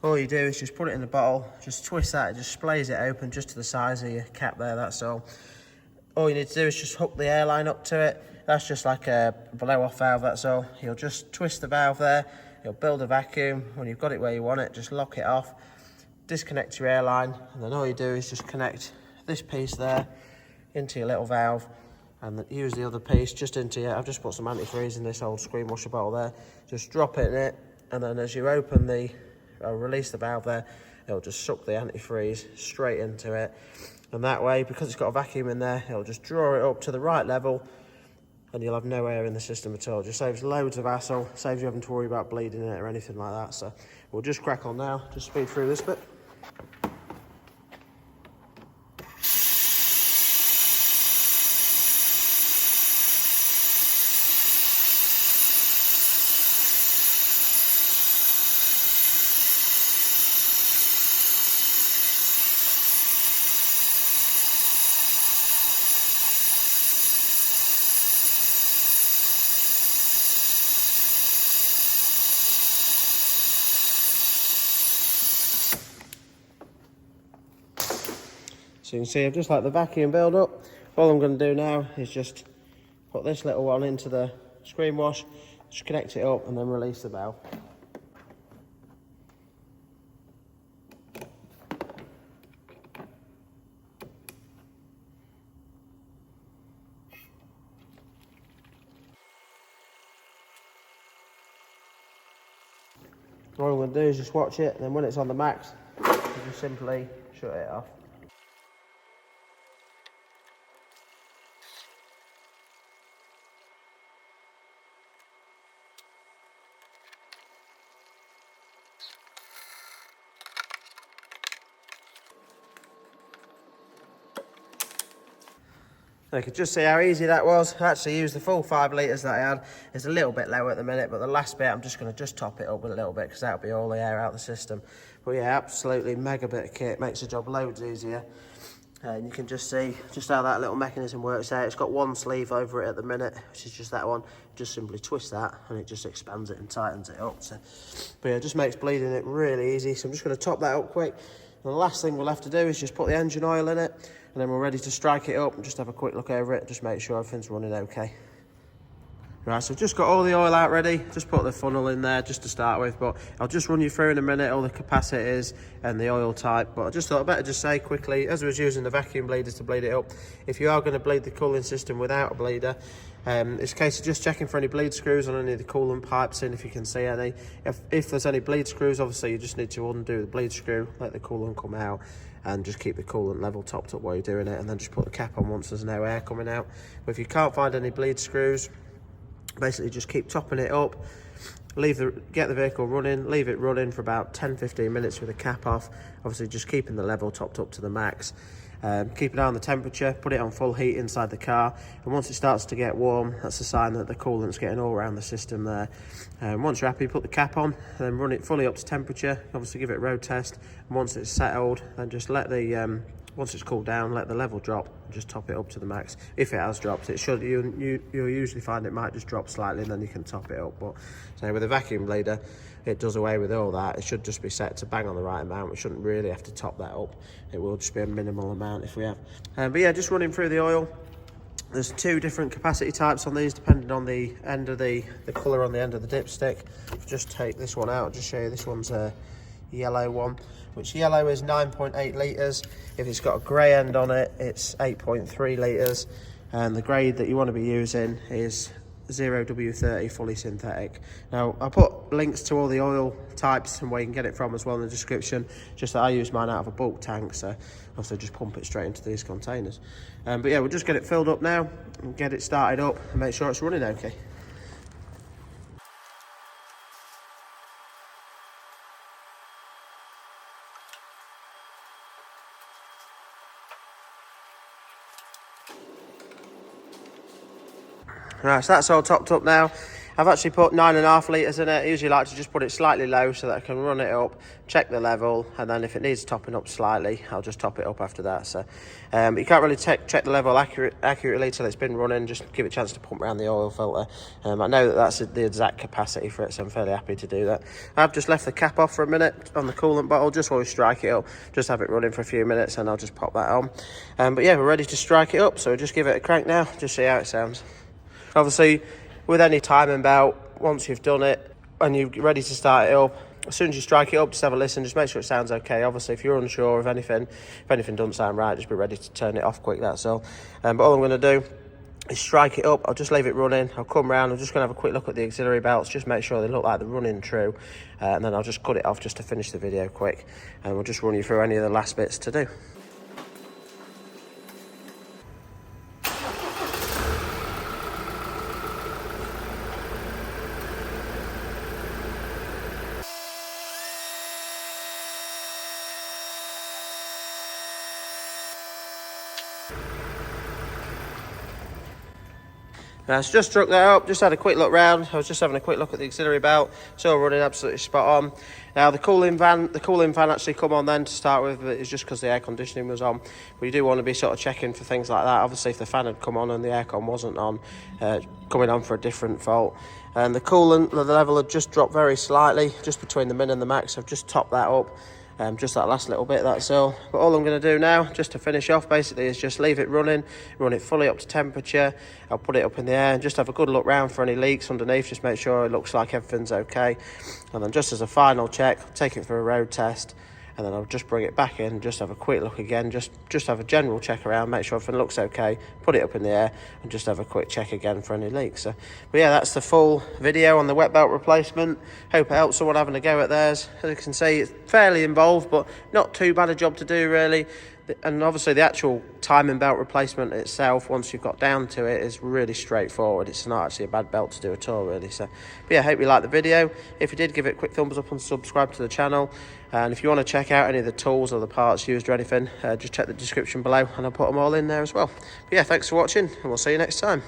All you do is just put it in the bottle, just twist that, it just splays it open just to the size of your cap there, that's all. All you need to do is just hook the airline up to it. That's just like a blow-off valve, that's all. You'll just twist the valve there, you'll build a vacuum. When you've got it where you want it, just lock it off, disconnect your airline, and then all you do is just connect this piece there into your little valve, and use the other piece just into your, I've just put some antifreeze in this old screen washer bottle there. Just drop it in it, and then as you open the, release the valve there, it'll just suck the antifreeze straight into it. And that way, because it's got a vacuum in there, it'll just draw it up to the right level, and you'll have no air in the system at all. It just saves loads of hassle, saves you having to worry about bleeding it or anything like that. So we'll just crack on now, just speed through this bit. So you can see I've just let the vacuum build up. All I'm going to do now is just put this little one into the screen wash, just connect it up and then release the valve. All I'm going to do is just watch it, and then when it's on the max, you just simply shut it off. You can just see how easy that was. I actually used the full 5 litres that I had. It's a little bit low at the minute, but the last bit I'm just going to top it up with a little bit because that'll be all the air out of the system. But yeah, absolutely mega bit of kit. Makes the job loads easier. And you can just see just how that little mechanism works out. It's got one sleeve over it at the minute, which is just that one. Just simply twist that and it just expands it and tightens it up. So, but yeah, it just makes bleeding it really easy. So I'm just going to top that up quick. And the last thing we'll have to do is just put the engine oil in it, and then we're ready to strike it up and just have a quick look over it, just make sure everything's running okay. Right, so I've just got all the oil out ready, just put the funnel in there just to start with, but I'll just run you through in a minute all the capacities and the oil type. But I just thought I'd better just say quickly, as I was using the vacuum bleeders to bleed it up, if you are going to bleed the cooling system without a bleeder, it's a case of just checking for any bleed screws on any of the coolant pipes in, if you can see any. If there's any bleed screws, obviously you just need to undo the bleed screw, let the coolant come out, and just keep the coolant level topped up while you're doing it, and then just put the cap on once there's no air coming out. But if you can't find any bleed screws, basically just keep topping it up, get the vehicle running, leave it running for about 10-15 minutes with the cap off, obviously just keeping the level topped up to the max. Keep an eye on the temperature, put it on full heat inside the car, and once it starts to get warm, that's a sign that the coolant's getting all around the system there. Once you're happy, put the cap on, and then run it fully up to temperature, obviously give it a road test, and once it's settled, then just let the once it's cooled down, let the level drop, and just top it up to the max. If it has dropped, it should. You'll usually find it might just drop slightly, and then you can top it up. But so with a vacuum bleeder, it does away with all that. It should just be set to bang on the right amount. We shouldn't really have to top that up. It will just be a minimal amount if we have. But yeah, just running through the oil. There's two different capacity types on these, depending on the end of the colour on the end of the dipstick. Just take this one out. I'll just show you. This one's a yellow one, which yellow is 9.8 litres. If it's got a grey end on it, it's 8.3 litres. And the grade that you want to be using is 0W30 fully synthetic. Now, I'll put links to all the oil types and where you can get it from as well in the description, just that I use mine out of a bulk tank, so also just pump it straight into these containers. But yeah, we'll just get it filled up now and get it started up and make sure it's running okay. Right, so that's all topped up now. I've actually put 9.5 litres in it. I usually like to just put it slightly low so that I can run it up, check the level, and then if it needs topping up slightly, I'll just top it up after that. So you can't really check the level accurately till it's been running. Just give it a chance to pump around the oil filter. I know that that's the exact capacity for it, so I'm fairly happy to do that. I've just left the cap off for a minute on the coolant bottle, just while we strike it up, just have it running for a few minutes, and I'll just pop that on. But yeah, we're ready to strike it up, so just give it a crank now, just see how it sounds. Obviously, with any timing belt, once you've done it and you're ready to start it up, as soon as you strike it up, just have a listen, just make sure it sounds okay. Obviously, if you're unsure of anything, if anything doesn't sound right, just be ready to turn it off quick, that's all. But all I'm going to do is strike it up. I'll just leave it running. I'll come round. I'm just going to have a quick look at the auxiliary belts, just make sure they look like they're running true. And then I'll just cut it off just to finish the video quick. And we'll just run you through any of the last bits to do. So just struck that up, just had a quick look round. I was just having a quick look at the auxiliary belt. It's all running absolutely spot on. Now the cooling fan actually come on then to start with, but it's just because the air conditioning was on. But you do want to be sort of checking for things like that. Obviously if the fan had come on and the aircon wasn't on, coming on for a different fault. And the coolant, the level had just dropped very slightly, just between the min and the max. I've just topped that up. Just that last little bit, that's all. But all I'm going to do now, just to finish off basically, is just leave it running, run it fully up to temperature. I'll put it up in the air and just have a good look round for any leaks underneath, just make sure it looks like everything's okay. And then just as a final check, I'll take it for a road test, and then I'll just bring it back in, just have a quick look again, just have a general check around, make sure everything looks okay, put it up in the air, and just have a quick check again for any leaks. So, but yeah, that's the full video on the wet belt replacement. Hope it helps someone having a go at theirs. As you can see, it's fairly involved, but not too bad a job to do really. And obviously the actual timing belt replacement itself, once you've got down to it, is really straightforward. It's not actually a bad belt to do at all really. So but yeah, hope you liked the video. If you did, give it a quick thumbs up and subscribe to the channel. And if you want to check out any of the tools or the parts used or anything, just check the description below and I'll put them all in there as well. But yeah, thanks for watching and we'll see you next time.